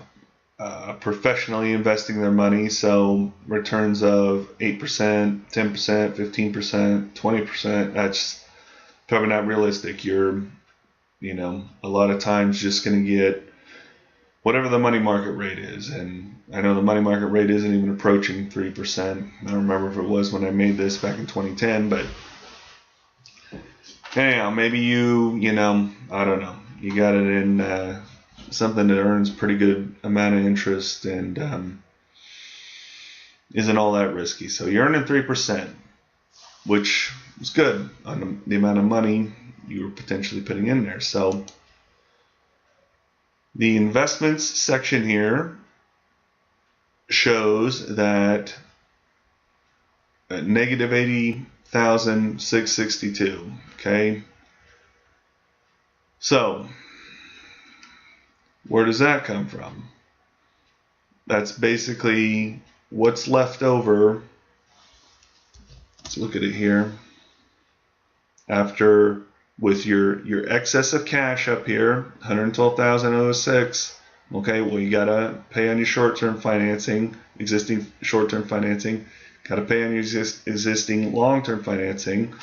professionally investing their money, so returns of 8%, 10%, 15%, 20%, that's probably not realistic. You're, a lot of times just going to get whatever the money market rate is, and I know the money market rate isn't even approaching 3%. I don't remember if it was when I made this back in 2010, but anyhow, maybe I don't know, you got it in something that earns pretty good amount of interest and isn't all that risky. So you're earning 3%, which is good on the amount of money you were potentially putting in there. So the investments section here shows that negative 80,662. Okay. So where does that come from? That's basically what's left over. Let's look at it here. After, with your excess of cash up here, 112,006. Okay, well, you gotta pay on your short-term financing, existing short-term financing. Gotta pay on your existing long-term financing.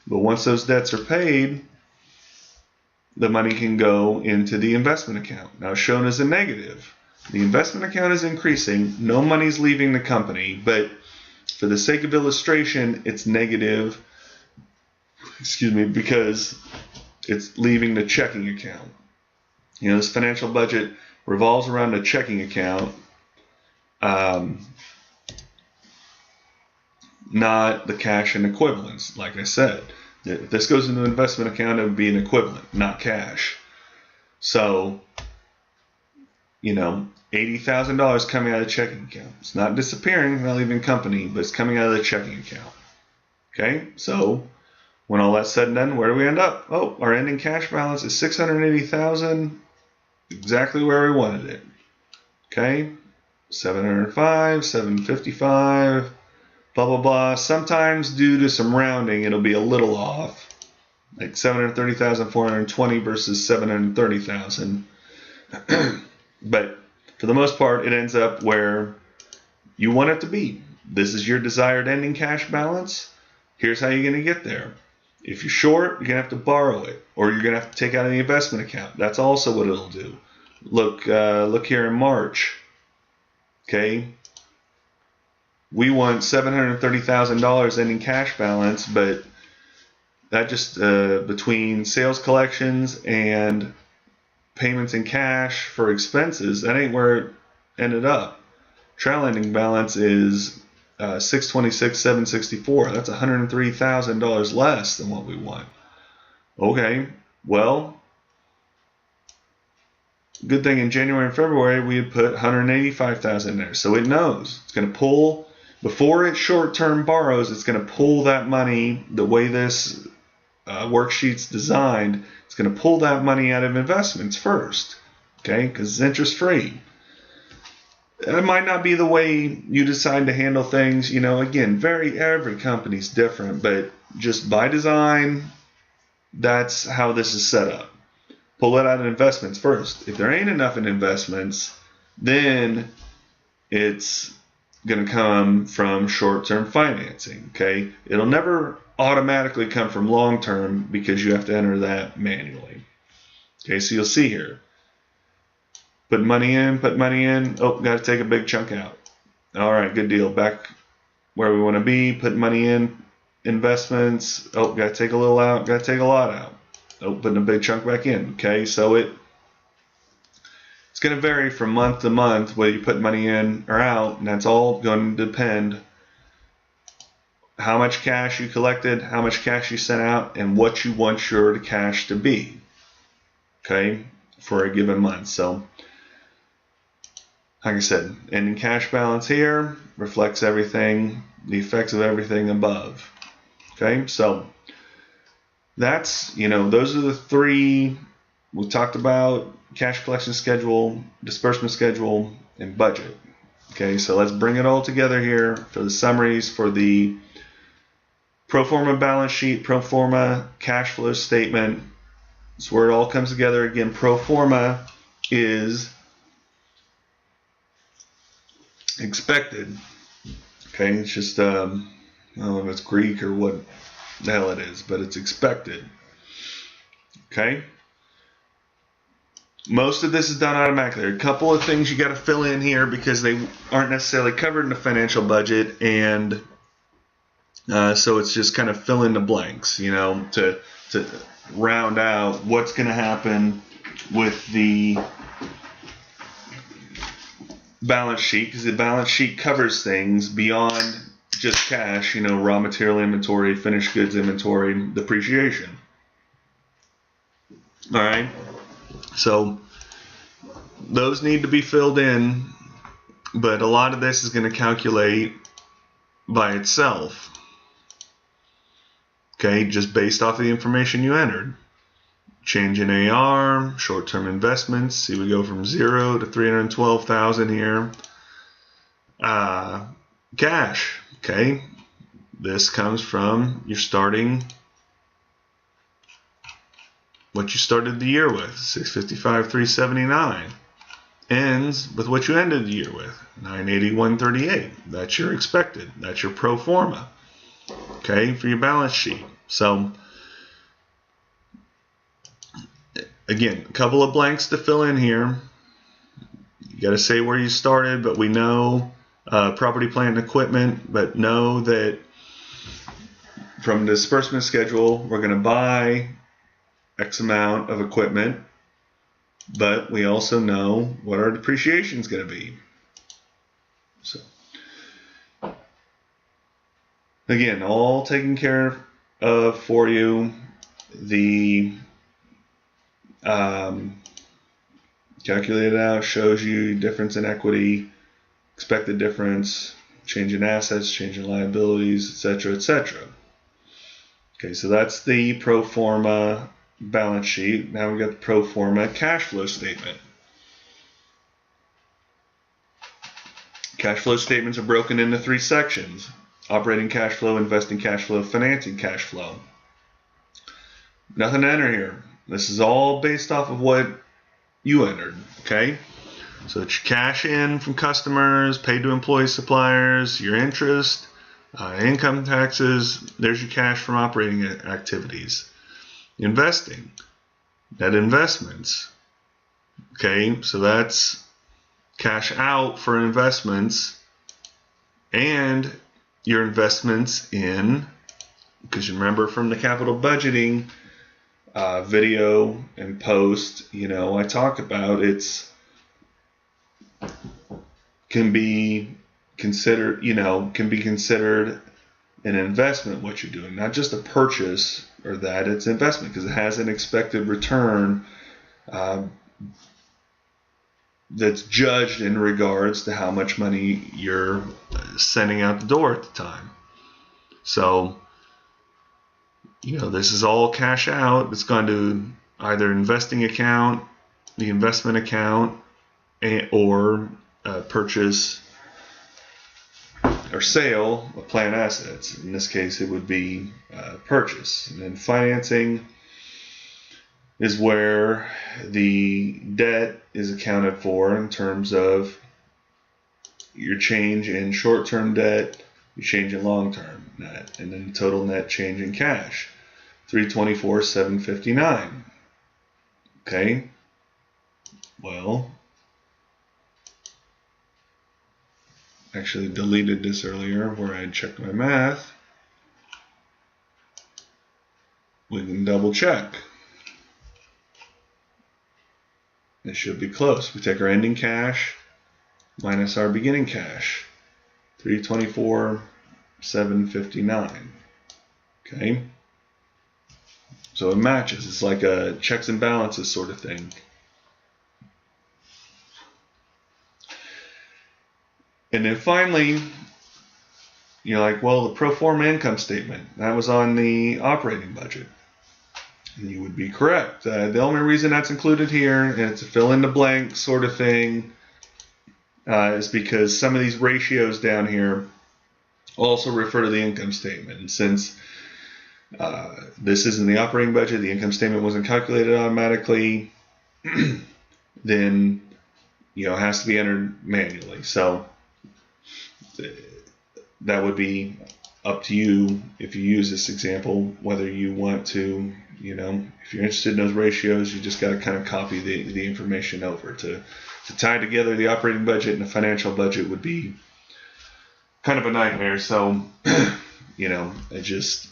But once those debts are paid, the money can go into the investment account. Now, shown as a negative. The investment account is increasing. No money's leaving the company, but for the sake of illustration, it's negative. Because it's leaving the checking account. This financial budget revolves around a checking account, not the cash and equivalents. Like I said, if this goes into an investment account, it would be an equivalent, not cash. So, $80,000 coming out of the checking account. It's not disappearing, not leaving company, but it's coming out of the checking account. Okay, so when all that's said and done, where do we end up? Oh, our ending cash balance is $680,000, exactly where we wanted it. Okay, 705, 755, blah, blah, blah. Sometimes due to some rounding, it'll be a little off, like 730,420 versus 730,000. But for the most part, it ends up where you want it to be. This is your desired ending cash balance. Here's how you're going to get there. If you're short, you're going to have to borrow it, or you're going to have to take out an investment account. That's also what it'll do. Look here in March. Okay, we want $730,000 ending cash balance, but that just between sales collections and payments in cash for expenses, that ain't where it ended up. Trail ending balance is $626,764. That's $103,000 less than what we want. Okay, well, good thing in January and February we had put $185,000 there, so it knows it's going to pull before it short-term borrows. It's going to pull that money the way this worksheet's designed. It's going to pull that money out of investments first, okay, because it's interest-free. It might not be the way you decide to handle things. Again, every company's different, but just by design, that's how this is set up. Pull it out of investments first. If there ain't enough in investments, then it's going to come from short-term financing. Okay, it'll never automatically come from long-term because you have to enter that manually. Okay, so you'll see here. Put money in. Oh, got to take a big chunk out. All right, good deal. Back where we want to be. Put money in. Investments. Oh, got to take a little out. Got to take a lot out. Oh, putting a big chunk back in. Okay, so it's going to vary from month to month whether you put money in or out, and that's all going to depend how much cash you collected, how much cash you sent out, and what you want your cash to be. Okay, for a given month. So, like I said, ending cash balance here reflects everything, the effects of everything above. Okay, so that's, those are the three we talked about: cash collection schedule, disbursement schedule, and budget. Okay, so let's bring it all together here for the summaries for the pro forma balance sheet, pro forma cash flow statement. It's where it all comes together. Again, pro forma is expected. Okay, it's just I don't know if it's Greek or what the hell it is, but it's expected. Okay, most of this is done automatically. There are a couple of things you got to fill in here because they aren't necessarily covered in the financial budget, and so it's just kind of fill in the blanks, to round out what's going to happen with the balance sheet, because the balance sheet covers things beyond just cash, raw material inventory, finished goods inventory, depreciation. All right, so those need to be filled in, but a lot of this is going to calculate by itself. Okay, just based off of the information you entered. Change in AR, short-term investments. See, we go from 0 to 312,000 here. Cash. Okay, this comes from your starting, what you started the year with, 655, 379. Ends with what you ended the year with, 981.38. That's your expected. That's your pro forma. Okay, for your balance sheet. So, again, a couple of blanks to fill in here. You got to say where you started, but we know property, plant, and equipment, but know that from the disbursement schedule, we're going to buy X amount of equipment, but we also know what our depreciation is going to be. So, again, all taken care of for you. The calculated out shows you difference in equity, expected difference, change in assets, change in liabilities, etc., etc. Okay, so that's the pro forma balance sheet. Now we've got the pro forma cash flow statement. Cash flow statements are broken into three sections: operating cash flow, investing cash flow, financing cash flow. Nothing to enter here. This is all based off of what you entered, okay? So it's your cash in from customers, paid to employees, suppliers, your interest, income taxes. There's your cash from operating activities. Investing, net investments. Okay, so that's cash out for investments and your investments in, because you remember from the capital budgeting video and post, I talk about can be considered an investment what you're doing, not just a purchase or that, it's investment because it has an expected return that's judged in regards to how much money you're sending out the door at the time. So, this is all cash out. It's gone to either investing account, the investment account, or purchase or sale of plant assets. In this case, it would be purchase. And then financing is where the debt is accounted for in terms of your change in short-term debt, your change in long-term net, and then the total net change in cash, $324,759. Okay. Well, actually deleted this earlier where I checked my math. We can double check. It should be close. We take our ending cash minus our beginning cash, $324,759. Okay. So it matches. It's like a checks and balances sort of thing. And then finally, you're like, well, the pro forma income statement, that was on the operating budget. And you would be correct. The only reason that's included here, and it's a fill in the blank sort of thing, is because some of these ratios down here also refer to the income statement. And since this isn't the operating budget, the income statement wasn't calculated automatically, then it has to be entered manually. So that would be up to you if you use this example, whether you want to, if you're interested in those ratios, you just got to kind of copy the information over. To tie together the operating budget and the financial budget would be kind of a nightmare. So, I just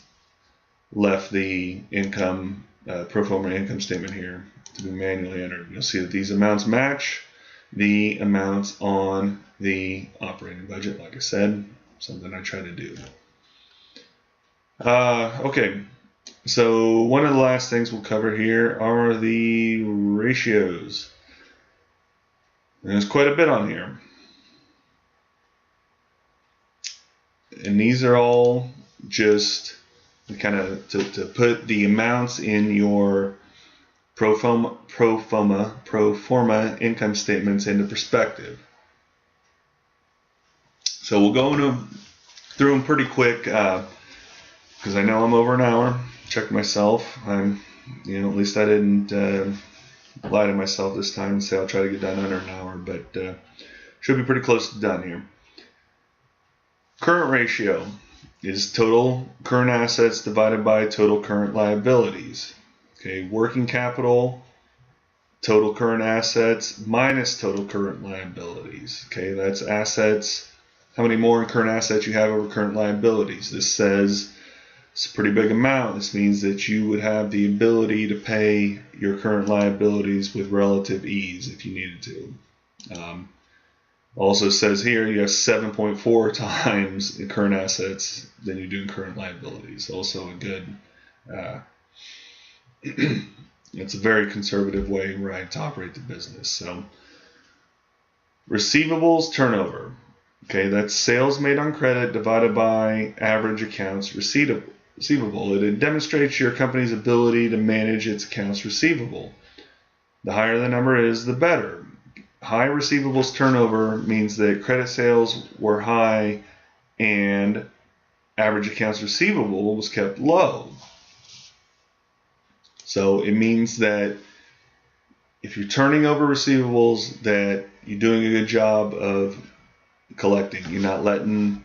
left the income, pro forma income statement here to be manually entered. You'll see that these amounts match the amounts on the operating budget, like I said, something I try to do. Okay, so one of the last things we'll cover here are the ratios. And there's quite a bit on here. And these are all just kind of to put the amounts in your pro forma income statements into perspective. So we'll go through them pretty quick because I know I'm over an hour. Check myself. At least I didn't lie to myself this time and say I'll try to get done under an hour, but should be pretty close to done here. Current ratio is total current assets divided by total current liabilities. Okay, working capital, total current assets minus total current liabilities. Okay, that's assets, how many more current assets you have over current liabilities. This says it's a pretty big amount. This means that you would have the ability to pay your current liabilities with relative ease if you needed to. Also says here you have 7.4 times in current assets than you do in current liabilities. Also a good, it's a very conservative way, right, to operate the business. So receivables turnover. Okay, that's sales made on credit divided by average accounts receivable. It demonstrates your company's ability to manage its accounts receivable. The higher the number is, the better. High receivables turnover means that credit sales were high and average accounts receivable was kept low. So it means that if you're turning over receivables, that you're doing a good job of collecting. You're not letting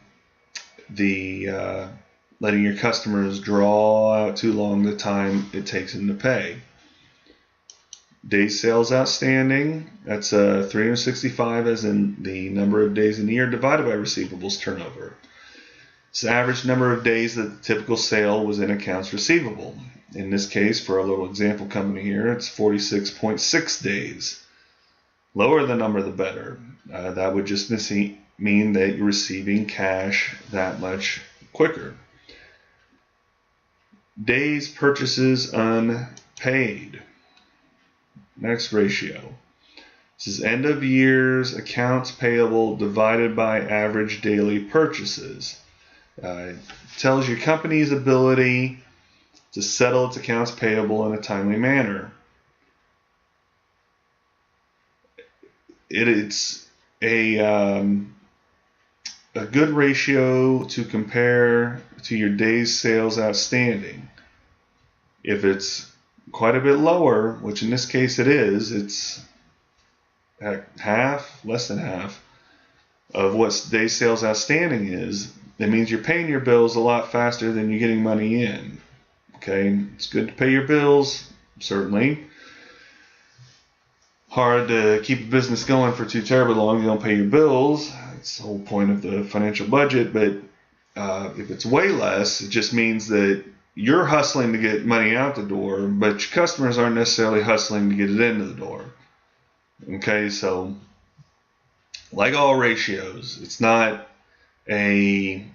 your customers draw out too long the time it takes them to pay. Days sales outstanding, that's 365 as in the number of days in the year divided by receivables turnover. It's the average number of days that the typical sale was in accounts receivable. In this case, for our little example company here, it's 46.6 days. Lower the number, the better. That would just mean that you're receiving cash that much quicker. Days purchases unpaid. Next ratio. This is end of year's accounts payable divided by average daily purchases. It tells your company's ability to settle its accounts payable in a timely manner. It's a good ratio to compare to your days sales outstanding. If it's quite a bit lower, which in this case it is, it's half, less than half of what days sales outstanding is, that means you're paying your bills a lot faster than you're getting money in. Okay, it's good to pay your bills, certainly. Hard to keep a business going for too terribly long. You don't pay your bills. That's the whole point of the financial budget. But if it's way less, it just means that you're hustling to get money out the door, but your customers aren't necessarily hustling to get it into the door. Okay, so like all ratios, it's not a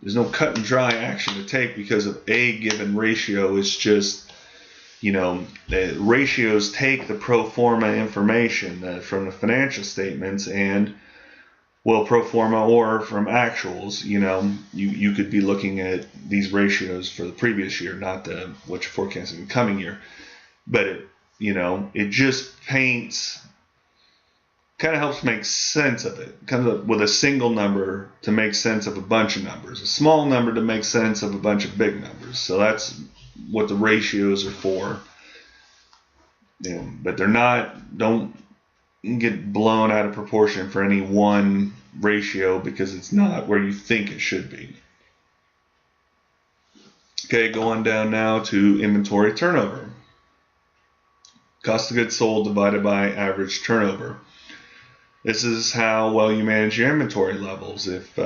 there's no cut and dry action to take because of a given ratio. It's just, the ratios take the pro forma information from the financial statements and, well, pro forma or from actuals. You could be looking at these ratios for the previous year, not what you're forecasting the coming year. But it just paints, kind of helps make sense of it. Comes up with a single number to make sense of a bunch of numbers, a small number to make sense of a bunch of big numbers. So that's what the ratios are for. But they're not, don't get blown out of proportion for any one ratio because it's not where you think it should be. Okay, going down now to inventory turnover. Cost of goods sold divided by average turnover. This is how well you manage your inventory levels. If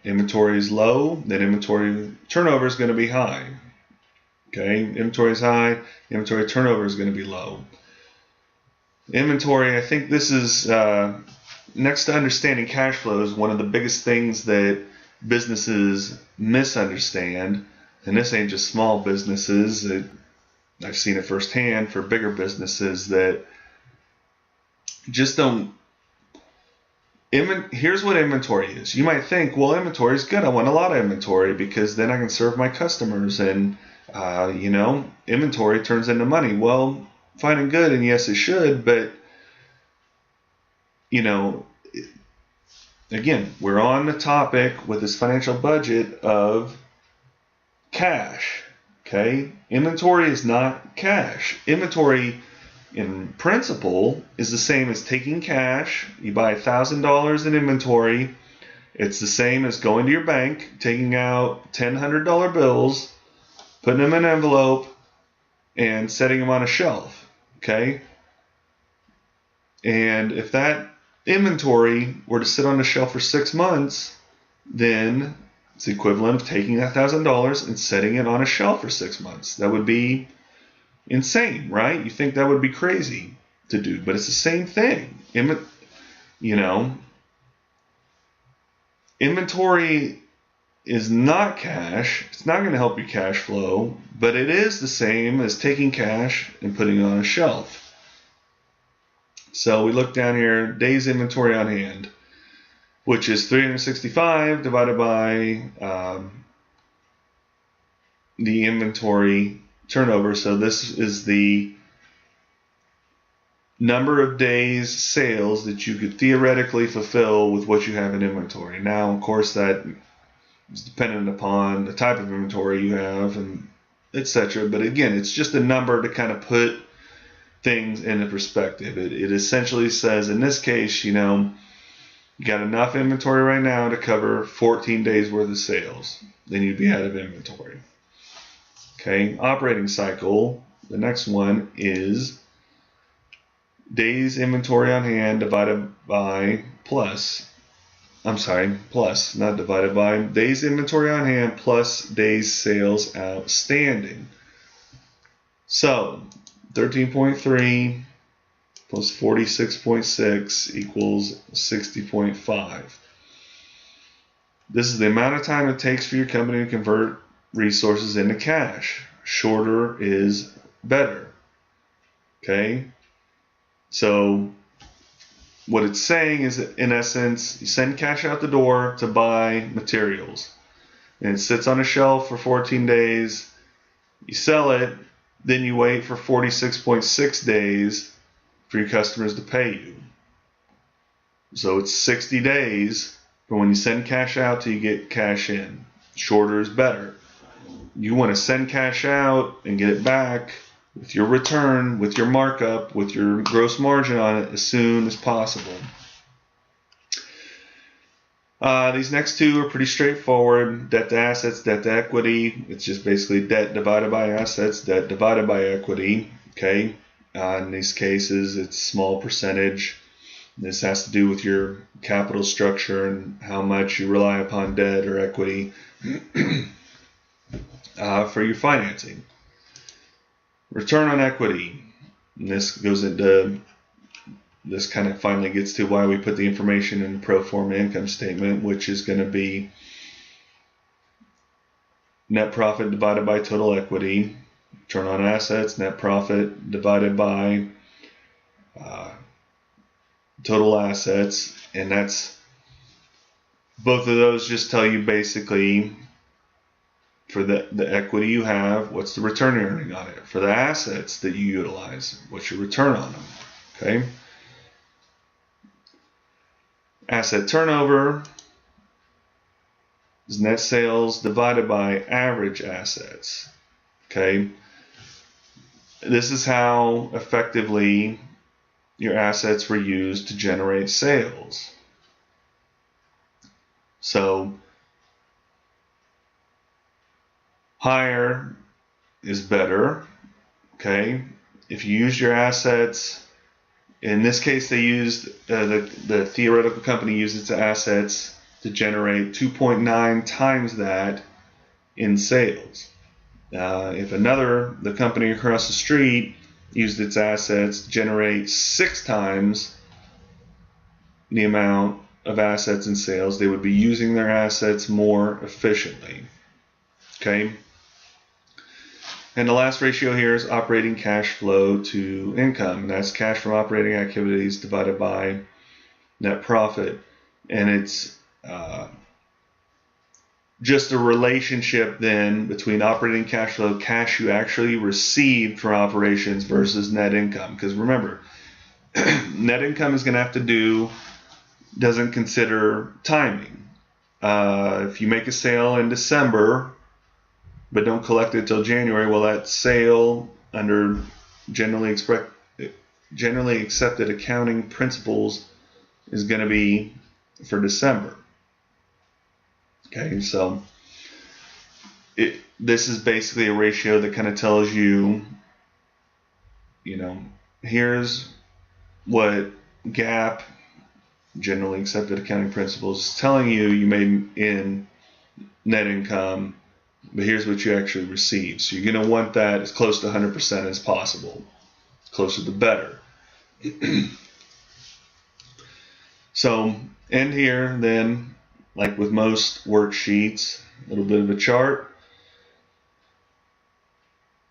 inventory is low, then inventory turnover is going to be high. Okay, inventory is high, inventory turnover is going to be low. Inventory, I think this is, next to understanding cash flow, is one of the biggest things that businesses misunderstand. And this ain't just small businesses. I've seen it firsthand for bigger businesses that just don't. Here's what inventory is. You might think, well, inventory is good. I want a lot of inventory because then I can serve my customers, and inventory turns into money. Well, fine and good, and yes, it should, but again, we're on the topic with this financial budget of cash. Okay, inventory is not cash. Inventory, in principle, is the same as taking cash. You buy $1,000 in inventory. It's the same as going to your bank, taking out $100 bills, putting them in an envelope, and setting them on a shelf. Okay? And if that inventory were to sit on the shelf for 6 months, then it's the equivalent of taking that $1,000 and setting it on a shelf for 6 months. That would be insane, right? You think that would be crazy to do, but it's the same thing. Inventory is not cash. It's not going to help your cash flow, but it is the same as taking cash and putting it on a shelf. So we look down here, days inventory on hand, which is 365 divided by the inventory turnover. So this is the number of days sales that you could theoretically fulfill with what you have in inventory. Now, of course, that is dependent upon the type of inventory you have and etc. But again, it's just a number to kind of put things into perspective. It essentially says, in this case, you got enough inventory right now to cover 14 days worth of sales. Then you'd be out of inventory. Okay, operating cycle. The next one is days inventory on hand divided by plus, not divided by, days inventory on hand plus days sales outstanding. So 13.3 plus 46.6 equals 60.5. This is the amount of time it takes for your company to convert resources into cash. Shorter is better. Okay? So what it's saying is that, in essence, you send cash out the door to buy materials. And it sits on a shelf for 14 days. You sell it, then you wait for 46.6 days for your customers to pay you. So it's 60 days from when you send cash out till you get cash in. Shorter is better. You want to send cash out and get it back with your return, with your markup, with your gross margin on it as soon as possible. These next two are pretty straightforward. Debt to assets, debt to equity. It's just basically debt divided by assets, debt divided by equity. Okay. In these cases, it's small percentage. This has to do with your capital structure and how much you rely upon debt or equity for your financing. Return on equity. And this goes into, this kind of finally gets to why we put the information in the pro forma income statement, which is going to be net profit divided by total equity, return on assets, net profit divided by total assets, and that's, both of those just tell you basically for the equity you have, what's the return you're earning on it. For the assets that you utilize, what's your return on them. Okay. Asset turnover is net sales divided by average assets. Okay. This is how effectively your assets were used to generate sales. So higher is better. Okay. If you use your assets, in this case they used, the theoretical company used its assets to generate 2.9 times that in sales. If the company across the street used its assets to generate 6 times the amount of assets in sales, they would be using their assets more efficiently. Okay. And the last ratio here is operating cash flow to income, and that's cash from operating activities divided by net profit. And it's just a relationship then between operating cash flow, cash you actually received from operations, versus net income. Because remember, net income is going to have to doesn't consider timing. If you make a sale in December but don't collect it till January, well, that sale under generally accepted accounting principles is going to be for December. Okay, so this is basically a ratio that kind of tells you, here's what GAAP, generally accepted accounting principles, is telling you made in net income, but here's what you actually receive. So you're going to want that as close to 100% as possible. Closer the better. So, and here then, like with most worksheets, a little bit of a chart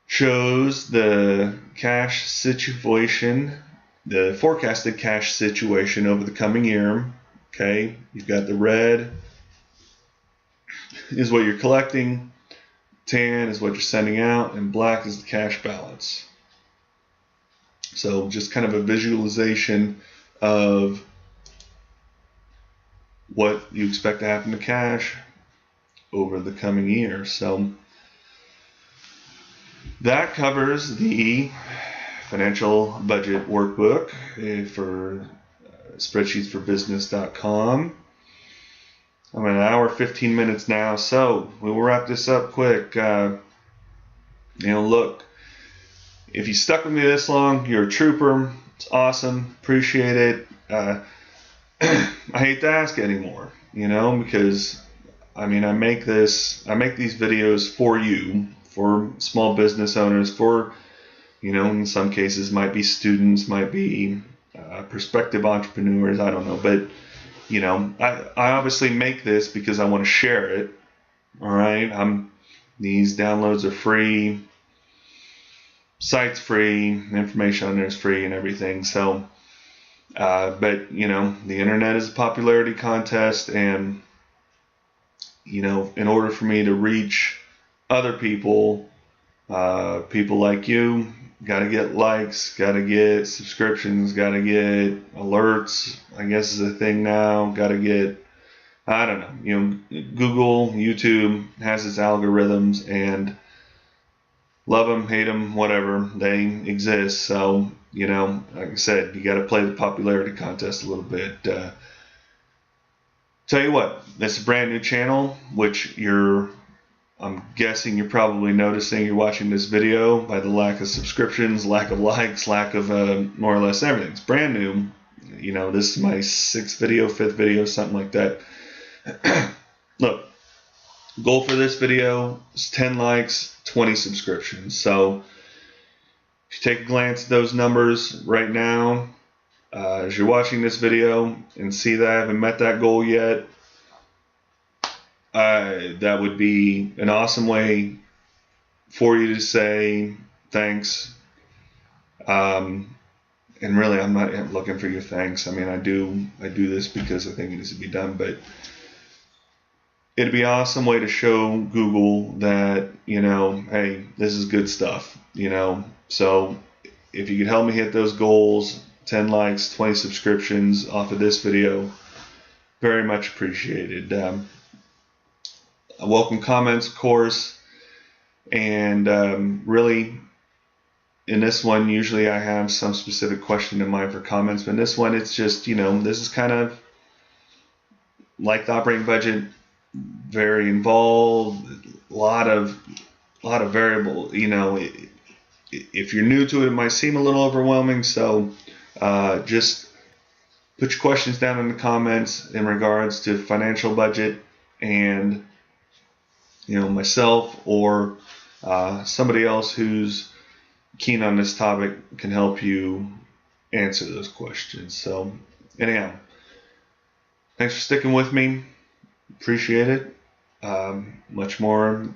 shows the cash situation, the forecasted cash situation over the coming year. Okay, you've got the red is what you're collecting, tan is what you're sending out, and black is the cash balance. So just kind of a visualization of what you expect to happen to cash over the coming year. So that covers the financial budget workbook for spreadsheetsforbusiness.com. I'm at an hour 15 minutes now, so we'll wrap this up quick. Look, if you stuck with me this long, you're a trooper. It's awesome. Appreciate it. I hate to ask anymore, because I make these videos for you, for small business owners, for, in some cases might be students, might be prospective entrepreneurs, I don't know, but I obviously make this because I want to share it. All right, these downloads are free, site's free, information on there is free and everything. So, but the internet is a popularity contest, and in order for me to reach other people, people like you, got to get likes, got to get subscriptions, got to get alerts, I guess is a thing now. Got to get, I don't know, Google, YouTube has its algorithms, and love them, hate them, whatever, they exist. So, like I said, you got to play the popularity contest a little bit. Tell you what, this is a brand new channel, which I'm guessing you're probably noticing you're watching this video by the lack of subscriptions, lack of likes, lack of more or less everything. It's brand new. This is my 6th video, 5th video, something like that. Look, goal for this video is 10 likes, 20 subscriptions. So if you take a glance at those numbers right now, as you're watching this video and see that I haven't met that goal yet, that would be an awesome way for you to say thanks. And really, I'm not looking for your thanks. I mean, I do this because I think it needs to be done, but it'd be an awesome way to show Google that, hey, this is good stuff, So if you could help me hit those goals, 10 likes, 20 subscriptions off of this video, very much appreciated. Welcome comments, of course, and really, in this one, usually I have some specific question in mind for comments, but in this one, it's just, this is kind of like the operating budget, very involved, a lot of variable. If you're new to it, it might seem a little overwhelming, so just put your questions down in the comments in regards to financial budget, and myself or somebody else who's keen on this topic can help you answer those questions. So anyhow, thanks for sticking with me. Appreciate it. Much more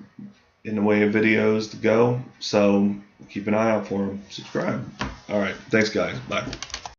in the way of videos to go, so keep an eye out for them. Subscribe. All right, thanks guys. Bye.